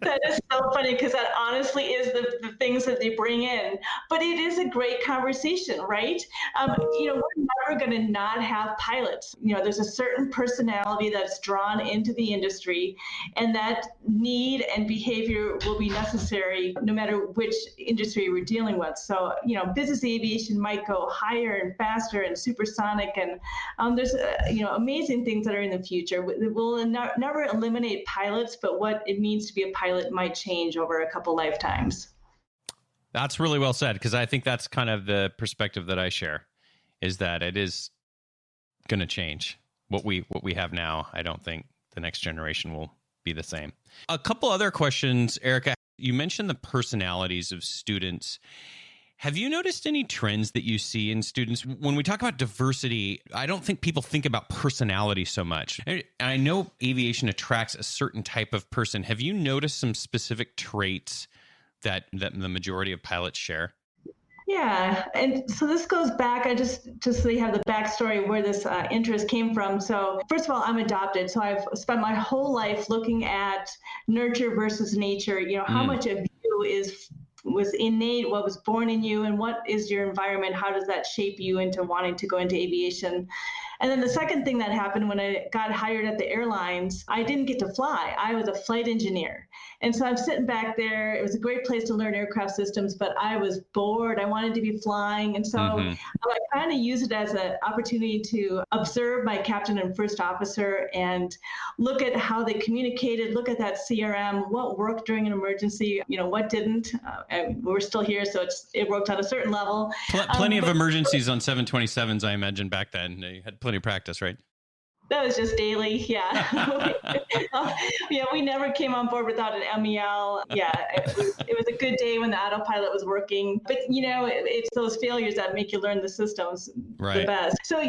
That is so funny, because that honestly is the things that they bring in. But it is a great conversation, right? We're never going to not have pilots. There's a certain personality that's drawn into the industry, and that need and behavior will be necessary no matter which industry we're dealing with. So, business aviation might go higher and faster and supersonic, and there's amazing things that are in the future. We'll never eliminate pilots, but what it means to be a pilot might change over a couple lifetimes. That's really well said, because I think that's kind of the perspective that I share, is that it is going to change. What we have now, I don't think the next generation will be the same. A couple other questions, Erika. You mentioned the personalities of students. Have you noticed any trends that you see in students? When we talk about diversity, I don't think people think about personality so much. I know aviation attracts a certain type of person. Have you noticed some specific traits that the majority of pilots share? Yeah, and so this goes back, I just so you have the backstory where this interest came from. So first of all, I'm adopted. So I've spent my whole life looking at nurture versus nature. How much of you was innate, what was born in you, and what is your environment? How does that shape you into wanting to go into aviation? And then the second thing that happened when I got hired at the airlines, I didn't get to fly. I was a flight engineer. And so I'm sitting back there. It was a great place to learn aircraft systems, but I was bored. I wanted to be flying. And so I kind of used it as an opportunity to observe my captain and first officer and look at how they communicated, look at that CRM, what worked during an emergency, what didn't. And we're still here, so it worked on a certain level. Plenty of emergencies on 727s, I imagine, back then. You had plenty of practice, right? That was just daily, yeah. We never came on board without an MEL. Yeah, it was a good day when the autopilot was working. But, it's those failures that make you learn the systems the best. So,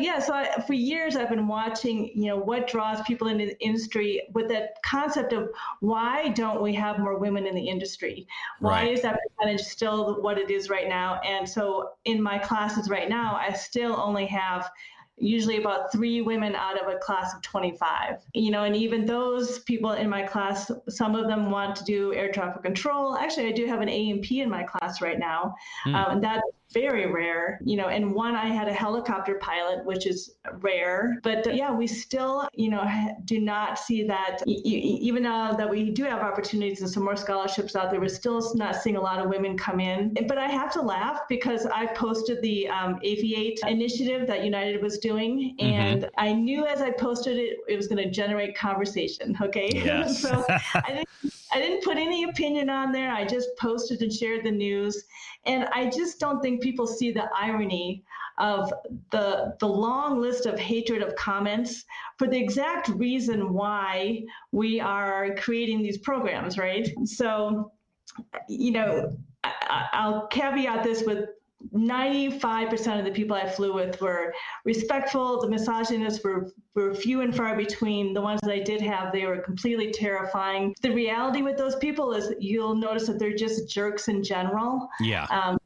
for years I've been watching, what draws people into the industry with that concept of why don't we have more women in the industry? Why is that percentage still what it is right now? And so in my classes right now, I still only have usually about 3 women out of a class of 25. And even those people in my class, some of them want to do air traffic control. Actually, I do have an A&P in my class right now, and that's very rare. And one, I had a helicopter pilot, which is rare. But we still, do not see that, even though that we do have opportunities and some more scholarships out there, we're still not seeing a lot of women come in. But I have to laugh because I posted the Aviate initiative that United was doing, and I knew as I posted it, it was going to generate conversation. Okay. Yes. So I didn't put any opinion on there. I just posted and shared the news. And I just don't think people see the irony of the long list of hatred of comments for the exact reason why we are creating these programs, right? So, I'll caveat this with 95% of the people I flew with were respectful. The misogynists were few and far between. The ones that I did have, they were completely terrifying. The reality with those people is you'll notice that they're just jerks in general. Yeah.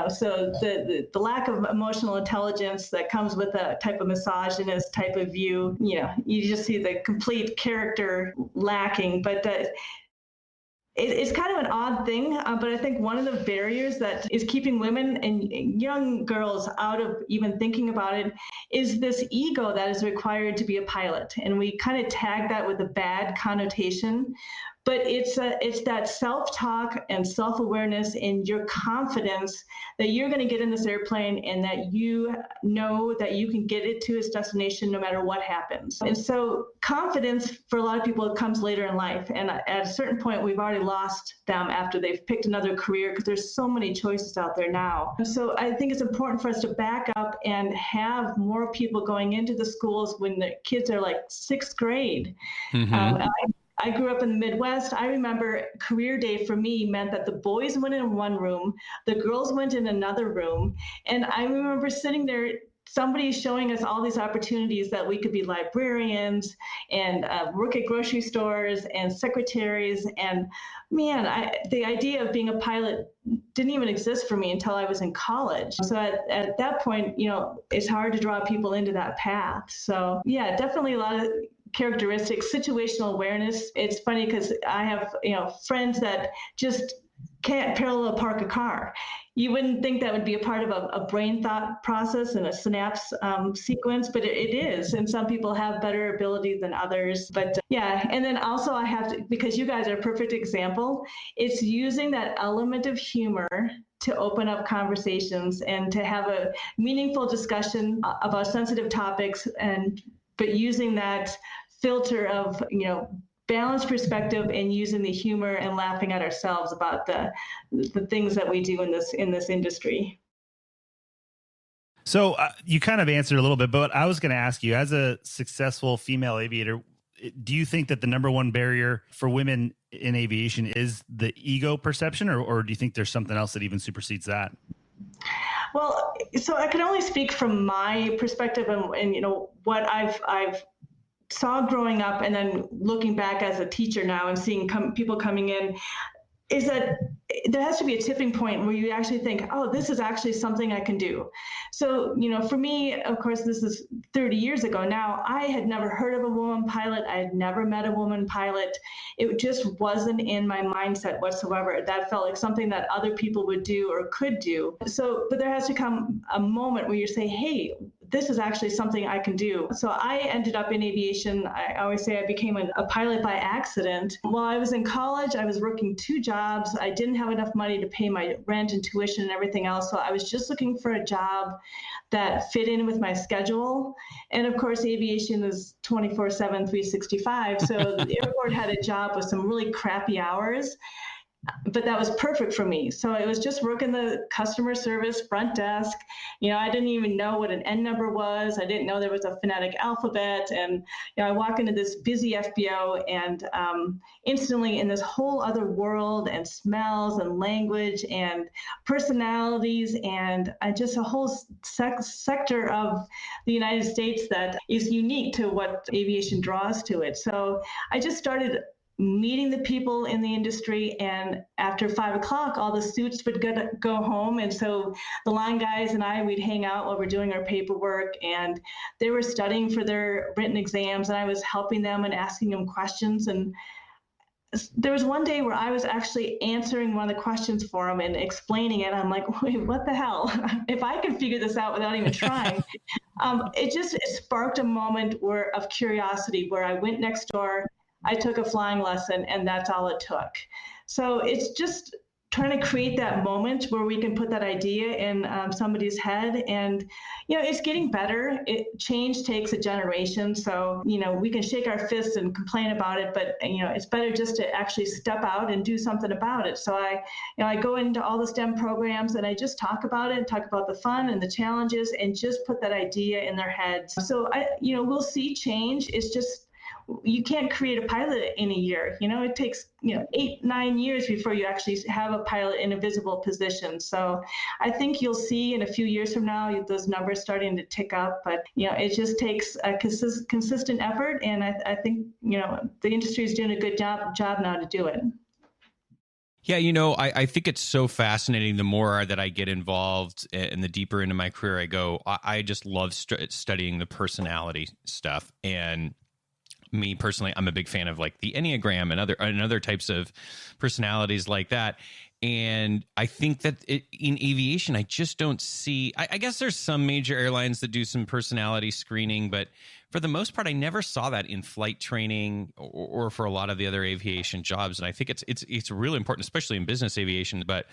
So the lack of emotional intelligence that comes with a type of misogynist type of view, you just see the complete character lacking. But it's kind of an odd thing, but I think one of the barriers that is keeping women and young girls out of even thinking about it is this ego that is required to be a pilot. And we kind of tag that with a bad connotation. But it's that self-talk and self-awareness and your confidence that you're going to get in this airplane and that you know that you can get it to its destination no matter what happens. And so confidence for a lot of people comes later in life. And at a certain point, we've already lost them after they've picked another career because there's so many choices out there now. So I think it's important for us to back up and have more people going into the schools when the kids are like 6th grade. I grew up in the Midwest. I remember career day for me meant that the boys went in one room, the girls went in another room. And I remember sitting there, somebody showing us all these opportunities that we could be librarians and work at grocery stores and secretaries. And man, the idea of being a pilot didn't even exist for me until I was in college. So at that point, it's hard to draw people into that path. So yeah, definitely a lot of characteristics, situational awareness. It's funny because I have, friends that just can't parallel park a car. You wouldn't think that would be a part of a brain thought process and a synapse sequence, but it is. And some people have better ability than others. But and then also I have to, because you guys are a perfect example, it's using that element of humor to open up conversations and to have a meaningful discussion about sensitive topics, but using that filter of, balanced perspective and using the humor and laughing at ourselves about the things that we do in this industry. So you kind of answered a little bit, but I was going to ask you, as a successful female aviator, do you think that the number one barrier for women in aviation is the ego perception, or do you think there's something else that even supersedes that? Well, so I can only speak from my perspective and what I've saw growing up and then looking back as a teacher now and seeing people coming in, is that there has to be a tipping point where you actually think, oh, this is actually something I can do. So, for me, of course, this is 30 years ago now. I had never heard of a woman pilot. I had never met a woman pilot. It just wasn't in my mindset whatsoever. That felt like something that other people would do or could do. So, but there has to come a moment where you say, hey, this is actually something I can do. So I ended up in aviation. I always say I became a pilot by accident. While I was in college, I was working 2 jobs. I didn't have enough money to pay my rent and tuition and everything else. So I was just looking for a job that fit in with my schedule. And of course, aviation is 24/7, 365. So the airport had a job with some really crappy hours. But that was perfect for me. So it was just working the customer service front desk. I didn't even know what an N number was. I didn't know there was a phonetic alphabet. And I walk into this busy FBO and instantly in this whole other world and smells and language and personalities and just a whole sector of the United States that is unique to what aviation draws to it. So I just started meeting the people in the industry. And after 5 o'clock, all the suits would go home. And so the line guys and I, we'd hang out while we're doing our paperwork, and they were studying for their written exams, and I was helping them and asking them questions. And there was one day where I was actually answering one of the questions for them and explaining it. I'm like, wait, what the hell? If I could figure this out without even trying. It sparked a moment of curiosity where I went next door, I took a flying lesson, and that's all it took. So it's just trying to create that moment where we can put that idea in somebody's head. And, it's getting better. Change takes a generation. So, we can shake our fists and complain about it, but, it's better just to actually step out and do something about it. So I go into all the STEM programs and I just talk about it, talk about the fun and the challenges, and just put that idea in their heads. So we'll see change. It's just, you can't create a pilot in a year. It takes 8-9 years before you actually have a pilot in a visible position. So I think you'll see in a few years from now those numbers starting to tick up. But it just takes a consistent effort, and I think the industry is doing a good job now to do it. Yeah, I think it's so fascinating. The more that I get involved and the deeper into my career I go, I just love studying the personality stuff. And me personally, I'm a big fan of like the Enneagram and other types of personalities like that. And I think that in aviation, I just don't see, I guess there's some major airlines that do some personality screening, but for the most part, I never saw that in flight training or for a lot of the other aviation jobs. And I think it's really important, especially in business aviation. But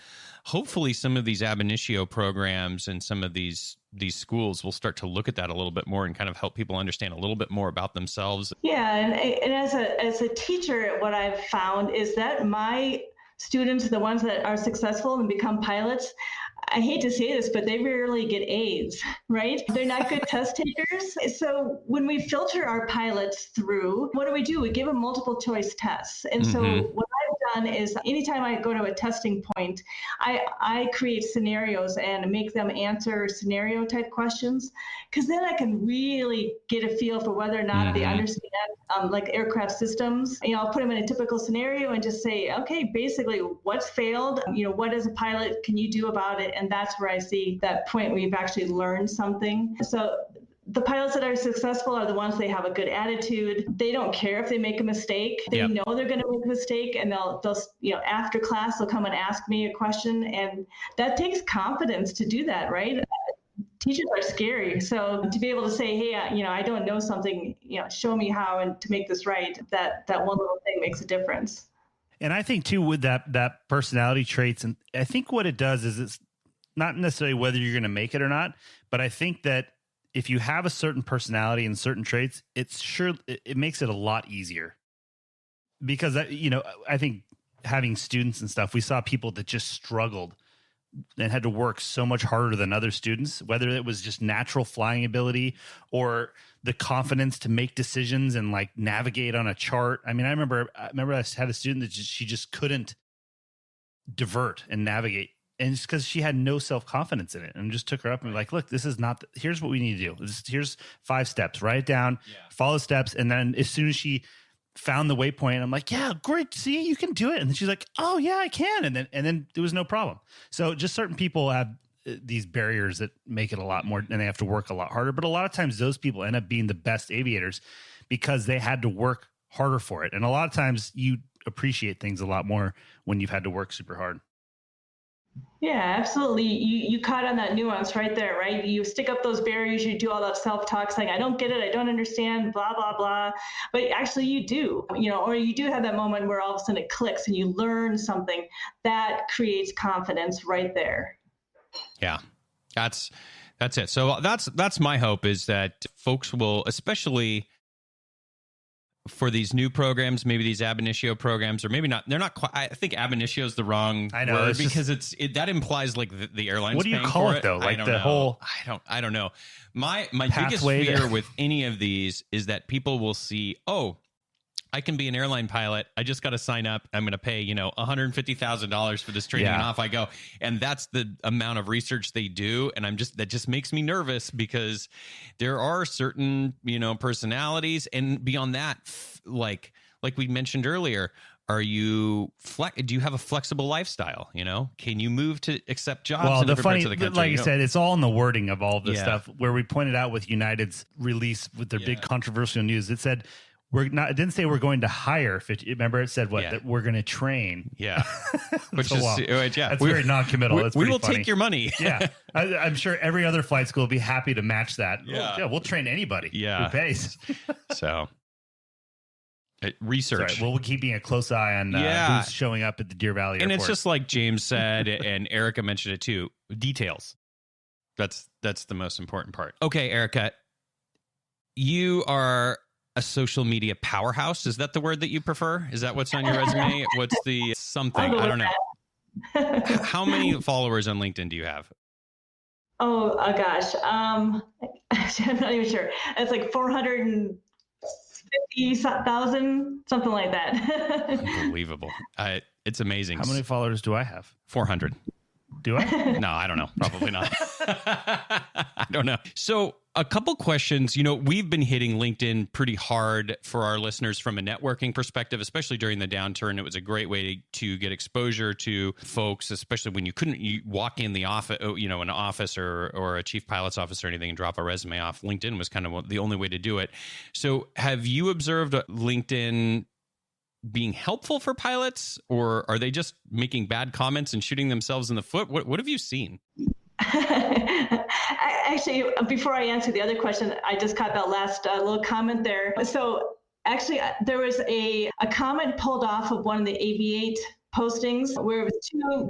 hopefully some of these ab initio programs and some of these schools will start to look at that a little bit more and kind of help people understand a little bit more about themselves. Yeah, and as a teacher, what I've found is that my students, the ones that are successful and become pilots, I hate to say this, but they rarely get A's, right? They're not good test takers. So when we filter our pilots through, what do? We give them multiple choice tests. And so what I've done is anytime I go to a testing point, I create scenarios and make them answer scenario type questions, because then I can really get a feel for whether or not they understand like aircraft systems. I'll put them in a typical scenario and just say, okay, basically what's failed? What as a pilot can you do about it? And that's where I see that point where you've actually learned something. So the pilots that are successful are the ones that have a good attitude. They don't care if they make a mistake. They know they're going to make a mistake, and they'll after class they'll come and ask me a question, and that takes confidence to do that, right? Teachers are scary, so to be able to say, hey, I don't know something, show me how and to make this right. That one little thing makes a difference. And I think too with that personality traits, and I think what it does is it's not necessarily whether you're going to make it or not, but I think that if you have a certain personality and certain traits, it makes it a lot easier. Because I think having students and stuff, we saw people that just struggled and had to work so much harder than other students, whether it was just natural flying ability or the confidence to make decisions and like navigate on a chart. I mean, I remember I had a student that she just couldn't divert and navigate. And it's because she had no self-confidence in it, and just took her up and like, look, this is not, here's what we need to do. Here's 5 steps, write it down, follow the steps. And then as soon as she found the waypoint, I'm like, yeah, great. See, you can do it. And then she's like, oh yeah, I can. And then there was no problem. So just certain people have these barriers that make it a lot more, and they have to work a lot harder. But a lot of times those people end up being the best aviators because they had to work harder for it. And a lot of times you appreciate things a lot more when you've had to work super hard. Yeah, absolutely. You caught on that nuance right there, right? You stick up those barriers, you do all that self-talk saying, I don't get it, I don't understand, blah, blah, blah. But actually you do, or you do have that moment where all of a sudden it clicks and you learn something that creates confidence right there. Yeah, that's it. So that's my hope, is that folks will, especially for these new programs, maybe these ab initio programs, or maybe not. They're not quite. I think ab initio is the wrong word, because that implies like the airlines. What do you call it though? Like the whole. I don't know. My biggest fear with any of these is that people will see, oh, I can be an airline pilot. I just got to sign up. I'm going to pay, $150,000 for this training, and off I go. And that's the amount of research they do. And that just makes me nervous, because there are certain, personalities, and beyond that, like like we mentioned earlier, do you have a flexible lifestyle? Can you move to accept jobs in different parts of the country? Like I said, it's all in the wording of all this stuff. Where we pointed out with United's release with their big controversial news, it said it didn't say we're going to hire 50. Remember, it said that we're going to train. Yeah, which that's very non-committal. We will take your money. Yeah, I'm sure every other flight school will be happy to match that. Yeah, we'll train anybody. Yeah, who pays. So. Research. Sorry, we're keeping a close eye on who's showing up at the Deer Valley Airport. And it's just like James said, and Erika mentioned it too. Details. That's the most important part. Okay, Erika, you are a social media powerhouse. Is that the word that you prefer? Is that what's on your resume? What's the something? I don't know. How many followers on LinkedIn do you have? Oh gosh. Actually, I'm not even sure. It's like 450,000, something like that. Unbelievable. It's amazing. How many followers do I have? 400. Do I? No, I don't know. Probably not. I don't know. So a couple questions. We've been hitting LinkedIn pretty hard for our listeners from a networking perspective, especially during the downturn. It was a great way to get exposure to folks, especially when you couldn't walk in the office, an office or a chief pilot's office or anything and drop a resume off. LinkedIn was kind of the only way to do it. So have you observed LinkedIn being helpful for pilots, or are they just making bad comments and shooting themselves in the foot? What have you seen? Actually, before I answer the other question, I just caught that last little comment there. So actually, there was a comment pulled off of one of the Aviate postings where it was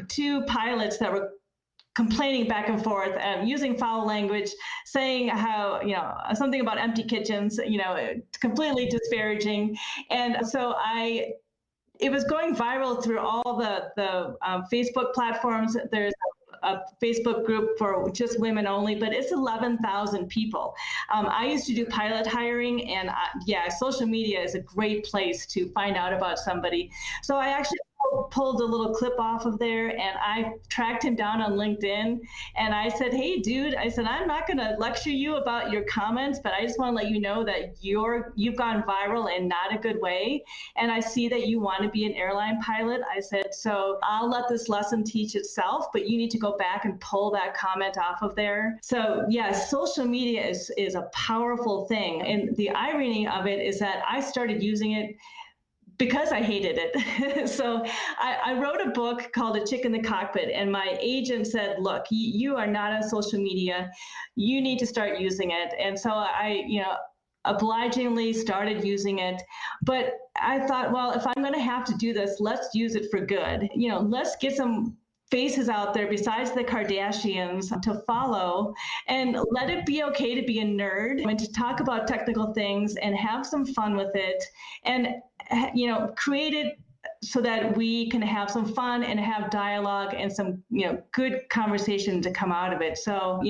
two pilots that were complaining back and forth, using foul language, saying how, something about empty kitchens, completely disparaging. And so it was going viral through all the Facebook platforms. There's a Facebook group for just women only, but it's 11,000 people. I used to do pilot hiring, and social media is a great place to find out about somebody. So I actually pulled a little clip off of there, and I tracked him down on LinkedIn, and I said, hey dude, I'm not going to lecture you about your comments, but I just want to let you know that you've gone viral in not a good way, and I see that you want to be an airline pilot. I said, so I'll let this lesson teach itself, but you need to go back and pull that comment off of there. So social media is a powerful thing, and the irony of it is that I started using it because I hated it. So I wrote a book called A Chick in the Cockpit, and my agent said, look, you are not on social media. You need to start using it. And so I, obligingly started using it. But I thought, well, if I'm going to have to do this, let's use it for good. Let's get some faces out there besides the Kardashians to follow, and let it be okay to be a nerd and to talk about technical things and have some fun with it, and create it so that we can have some fun and have dialogue and some good conversation to come out of it. So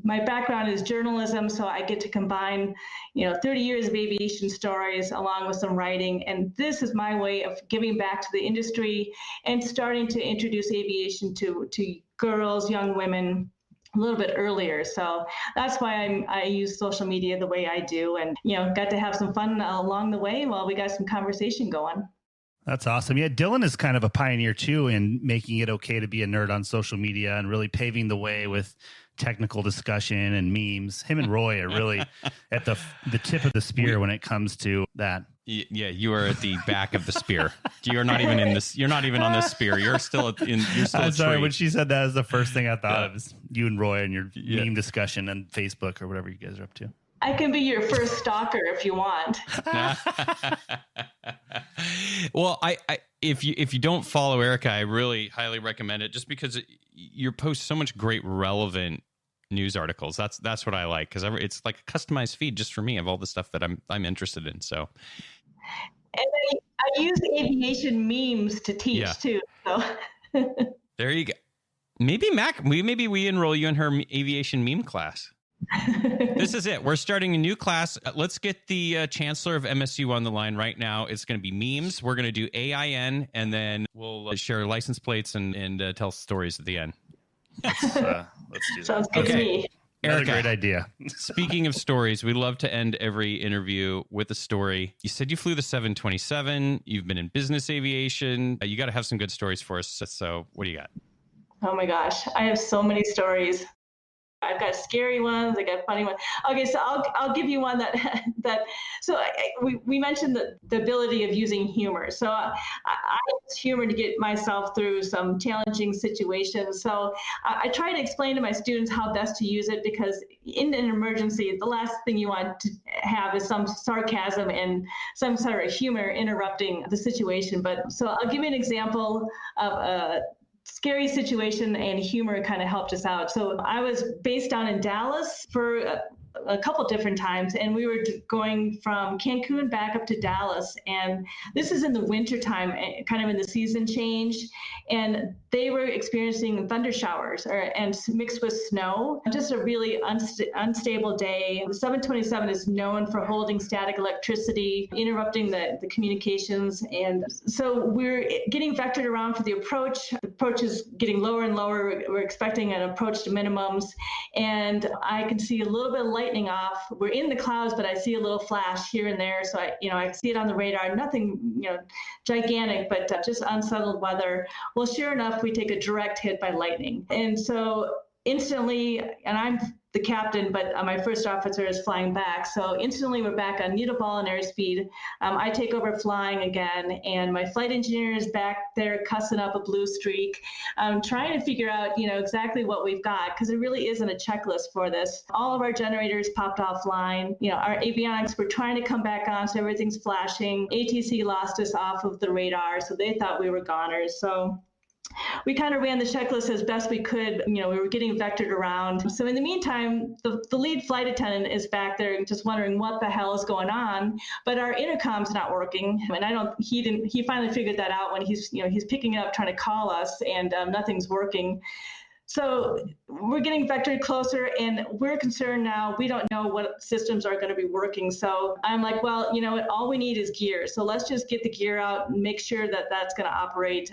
my background is journalism, so I get to combine 30 years of aviation stories along with some writing, and this is my way of giving back to the industry and starting to introduce aviation to girls, young women a little bit earlier. So that's why I use social media the way I do, and got to have some fun along the way while we got some conversation going. That's awesome. Yeah, Dylan is kind of a pioneer too in making it okay to be a nerd on social media and really paving the way with technical discussion and memes. Him and Roy are really at the tip of the spear when it comes to that. Yeah, you are at the back of the spear. You're not even in this. You're not even on this spear. You're still You're still. I'm sorry. When she said that, is the first thing I thought of is you and Roy and your meme discussion on Facebook or whatever you guys are up to. I can be your first stalker if you want. Well, if you don't follow Erika, I really highly recommend it, just because you post so much great relevant news articles. That's what I like, because it's like a customized feed just for me of all the stuff that I'm interested in. So, and I use aviation memes to teach too. So there you go. Maybe maybe we enroll you in her aviation meme class. This is it. We're starting a new class. Let's get the chancellor of MSU on the line right now. It's going to be memes. We're going to do AIN, and then we'll share license plates and tell stories at the end. Let's do that. Sounds good to me. Another Erika, great idea. Speaking of stories, we love to end every interview with a story. You said you flew the 727. You've been in business aviation. You got to have some good stories for us. So what do you got? Oh my gosh, I have so many stories. I've got scary ones. I got funny ones. Okay, so I'll give you one we mentioned the ability of using humor. So I use humor to get myself through some challenging situations. So I try to explain to my students how best to use it, because in an emergency, the last thing you want to have is some sarcasm and some sort of humor interrupting the situation. But so I'll give you an example of a scary situation, and humor kind of helped us out. So I was based down in Dallas for a couple different times, and we were going from Cancun back up to Dallas, and this is in the winter time, kind of in the season change, and they were experiencing thunder showers and mixed with snow. Just a really unstable day. The 727 is known for holding static electricity, interrupting the communications, and so we're getting vectored around for the approach. The approach is getting lower and lower. We're expecting an approach to minimums, and I can see a little bit of lightning off. We're in the clouds, but I see a little flash here and there. So I see it on the radar. Nothing, gigantic, but just unsettled weather. Well, sure enough, we take a direct hit by lightning, and so instantly, and I'm the captain, but my first officer is flying back. So instantly we're back on needle ball and airspeed. I take over flying again, and my flight engineer is back there cussing up a blue streak, trying to figure out, exactly what we've got, because there really isn't a checklist for this. All of our generators popped offline. Our avionics were trying to come back on, so everything's flashing. ATC lost us off of the radar, so they thought we were goners. So we kind of ran the checklist as best we could. We were getting vectored around. So in the meantime, the lead flight attendant is back there just wondering what the hell is going on, but our intercom's not working. And he finally figured that out when he's picking it up, trying to call us, and nothing's working. So we're getting vectored closer, and we're concerned now. We don't know what systems are going to be working. So I'm like, well, all we need is gear. So let's just get the gear out and make sure that that's going to operate.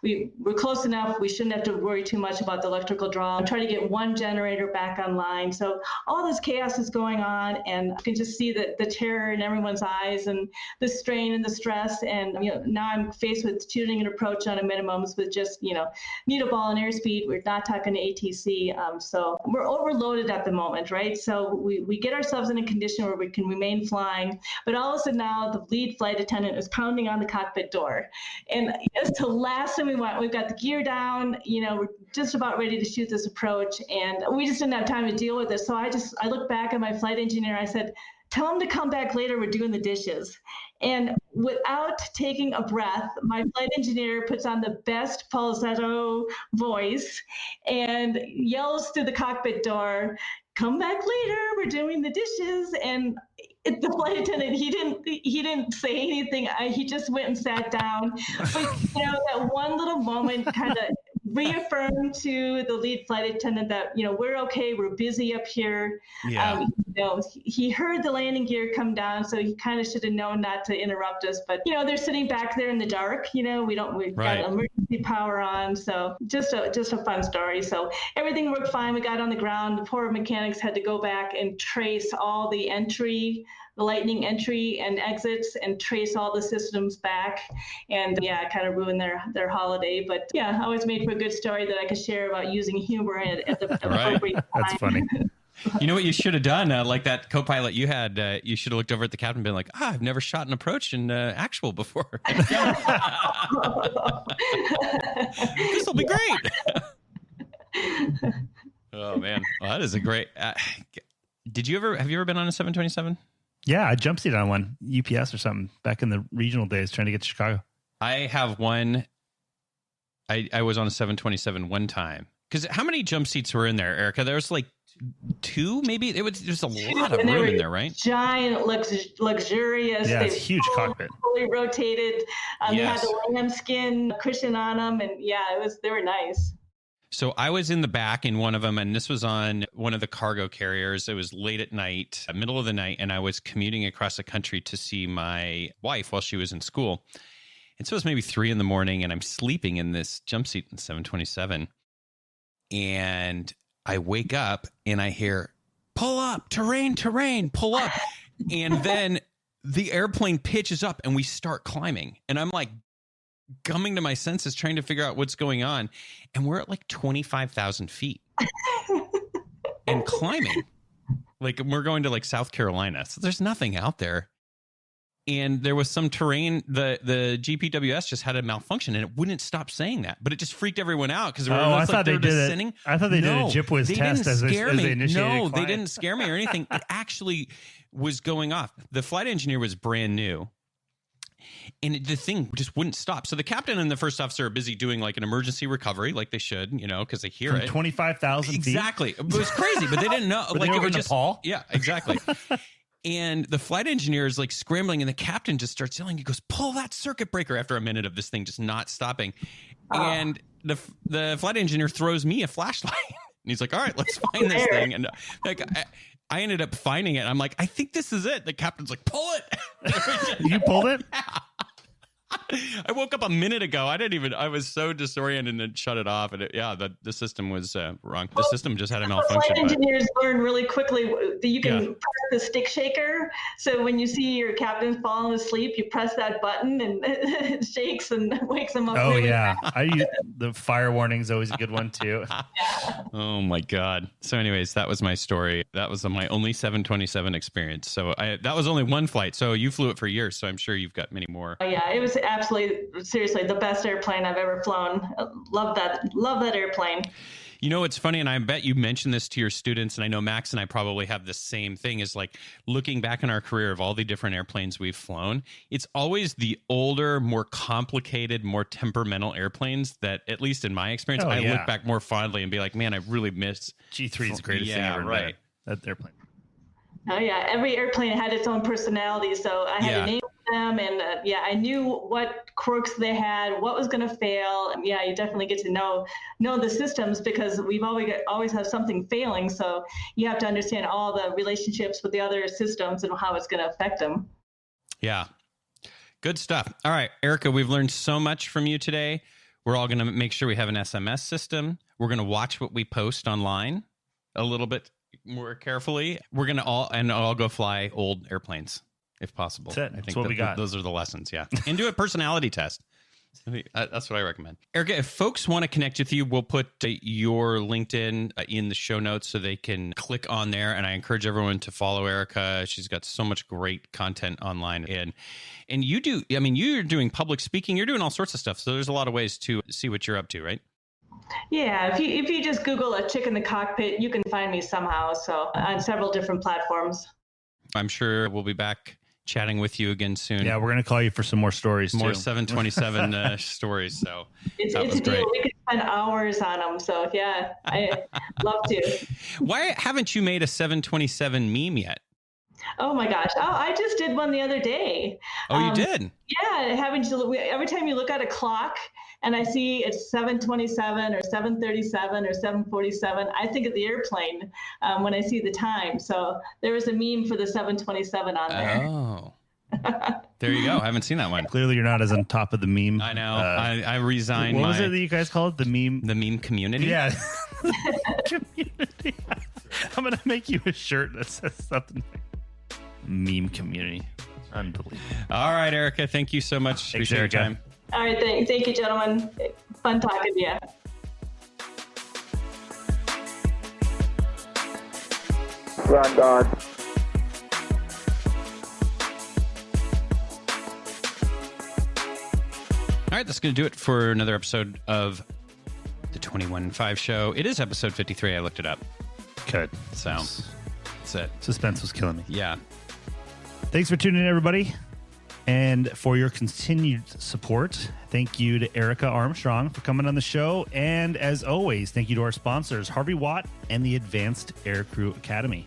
We're close enough. We shouldn't have to worry too much about the electrical draw. I'm trying to get one generator back online. So all this chaos is going on, and you can just see the terror in everyone's eyes and the strain and the stress. And now I'm faced with tuning an approach on a minimums with just needle ball and airspeed. We're not talking to ATC. So we're overloaded at the moment, right? So we get ourselves in a condition where we can remain flying, but all of a sudden now the lead flight attendant is pounding on the cockpit door. And it's the last thing we want. We've got the gear down, we're just about ready to shoot this approach, and we just didn't have time to deal with this. So I looked back at my flight engineer. I said, tell him to come back later. We're doing the dishes. And without taking a breath, my flight engineer puts on the best falsetto voice and yells through the cockpit door, come back later. We're doing the dishes. And the flight attendant, he didn't say anything. He just went and sat down. But that one little moment kind of reaffirmed to the lead flight attendant that we're okay, we're busy up here. Yeah. He heard the landing gear come down, so he kind of should have known not to interrupt us. But they're sitting back there in the dark. We've got emergency power on, so just a fun story. So everything worked fine. We got on the ground. The poor mechanics had to go back and trace all the lightning entry and exits, and trace all the systems back, and kind of ruined their holiday. But I always made for a good story that I could share about using humor at the appropriate time. That's funny. You know what you should have done? Like that co-pilot you had, you should have looked over at the captain and been like, I've never shot an approach in actual before. This will be great. Oh, man. Well, that is a great... have you ever been on a 727? Yeah, I jump seat on one, UPS or something, back in the regional days trying to get to Chicago. I have one. I was on a 727 one time. Because how many jump seats were in there, Erika? There was like two, maybe? There's a lot of room in there, right? Giant, luxurious. Yeah, it's huge cockpit. Fully rotated. They had the lambskin cushion on them, and they were nice. So I was in the back in one of them, and this was on one of the cargo carriers. It was late at night, middle of the night, and I was commuting across the country to see my wife while she was in school. And so it was maybe 3 a.m, and I'm sleeping in this jump seat in 727. And I wake up and I hear, pull up, terrain, pull up. And then the airplane pitches up and we start climbing. And I'm like coming to my senses, trying to figure out what's going on. And we're at like 25,000 feet and climbing. Like we're going to like South Carolina. So there's nothing out there. And there was some terrain, the GPWS just had a malfunction and it wouldn't stop saying that. But it just freaked everyone out because I thought they did it. I thought they did a JIPWIS test as they initiated No, climb. they didn't scare me or anything. It actually was going off. The flight engineer was brand new. And the thing just wouldn't stop. So the captain and the first officer are busy doing like an emergency recovery, like they should, because they hear From it. 25,000 feet? Exactly. It was crazy, but they didn't know. Like it was just Nepal? Yeah, exactly. And the flight engineer is like scrambling, and the captain just starts yelling. He goes, "Pull that circuit breaker!" After a minute of this thing just not stopping, and the flight engineer throws me a flashlight, and he's like, "All right, let's find this thing." And like I ended up finding it. I'm like, "I think this is it." The captain's like, "Pull it!" You pulled it? I woke up a minute ago. I was so disoriented and shut it off. And the system was wrong. The system just had a malfunction. Flight engineers learn really quickly that you can press the stick shaker. So when you see your captain falling asleep, you press that button and it shakes and wakes them up. Oh, really yeah. fast. The fire warning is always a good one, too. Oh, my God. So anyways, that was my story. That was my only 727 experience. So that was only one flight. So you flew it for years. So I'm sure you've got many more. Oh, yeah, it was absolutely, seriously, the best airplane I've ever flown. Love that airplane. It's funny, and I bet you mentioned this to your students, and I know Max and I probably have the same thing, is like looking back in our career of all the different airplanes we've flown, it's always the older, more complicated, more temperamental airplanes that, at least in my experience, I look back more fondly and be like, man, I really miss. G3 is the greatest thing ever. Right. That airplane. Oh, yeah. Every airplane had its own personality, so I had to name them, and I knew what quirks they had, what was going to fail. And, you definitely get to know the systems because we've always have something failing, so you have to understand all the relationships with the other systems and how it's going to affect them. Yeah. Good stuff. All right, Erika, we've learned so much from you today. We're all going to make sure we have an SMS system. We're going to watch what we post online a little bit more carefully. We're going to all go fly old airplanes if possible. That's it. I think what we got. Those are the lessons. Yeah. And do a personality test. That's what I recommend. Erika, if folks want to connect with you, we'll put your LinkedIn in the show notes so they can click on there. And I encourage everyone to follow Erika. She's got so much great content online. And you do, you're doing public speaking, you're doing all sorts of stuff. So there's a lot of ways to see what you're up to, right? Yeah, if you just Google a chick in the cockpit, you can find me somehow. So on several different platforms. I'm sure we'll be back chatting with you again soon. Yeah, we're going to call you for some more stories, more too. 727 stories. So it's was a deal. great. We could spend hours on them. So yeah, I love to. Why haven't you made a 727 meme yet? Oh my gosh! Oh, I just did one the other day. Oh, you did? Yeah, every time you look at a clock and I see it's 7:27 or 7:37 or 7:47, I think of the airplane when I see the time. So there was a meme for the 7:27 on there. Oh, there you go. I haven't seen that one. Clearly, you're not as on top of the meme. I know. I resigned. What was it that you guys called it? The meme community? Yeah. Community. I'm going to make you a shirt that says something like meme community. Unbelievable. All right, Erika. Thank you so much. Thanks, Appreciate your Erika. time. All right, thank you, gentlemen. Fun talking to you. Run, Don. All right, that's going to do it for another episode of the 21.5 show. It is episode 53. I looked it up. Good. So that's it. Suspense was killing me. Yeah. Thanks for tuning in, everybody. And for your continued support, thank you to Erika Armstrong for coming on the show. And as always, thank you to our sponsors, Harvey Watt and the Advanced Aircrew Academy.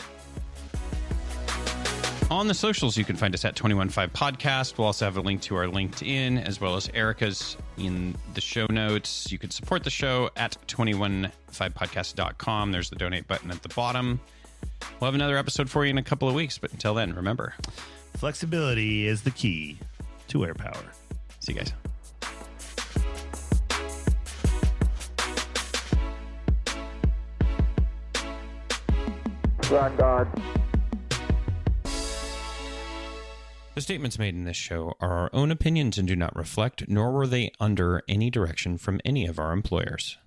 On the socials, you can find us at 21.5 Podcast. We'll also have a link to our LinkedIn as well as Erika's in the show notes. You can support the show at 215podcast.com. There's the donate button at the bottom. We'll have another episode for you in a couple of weeks, but until then, remember, flexibility is the key to air power. See you guys. Granddad. The statements made in this show are our own opinions and do not reflect, nor were they under any direction from any of our employers.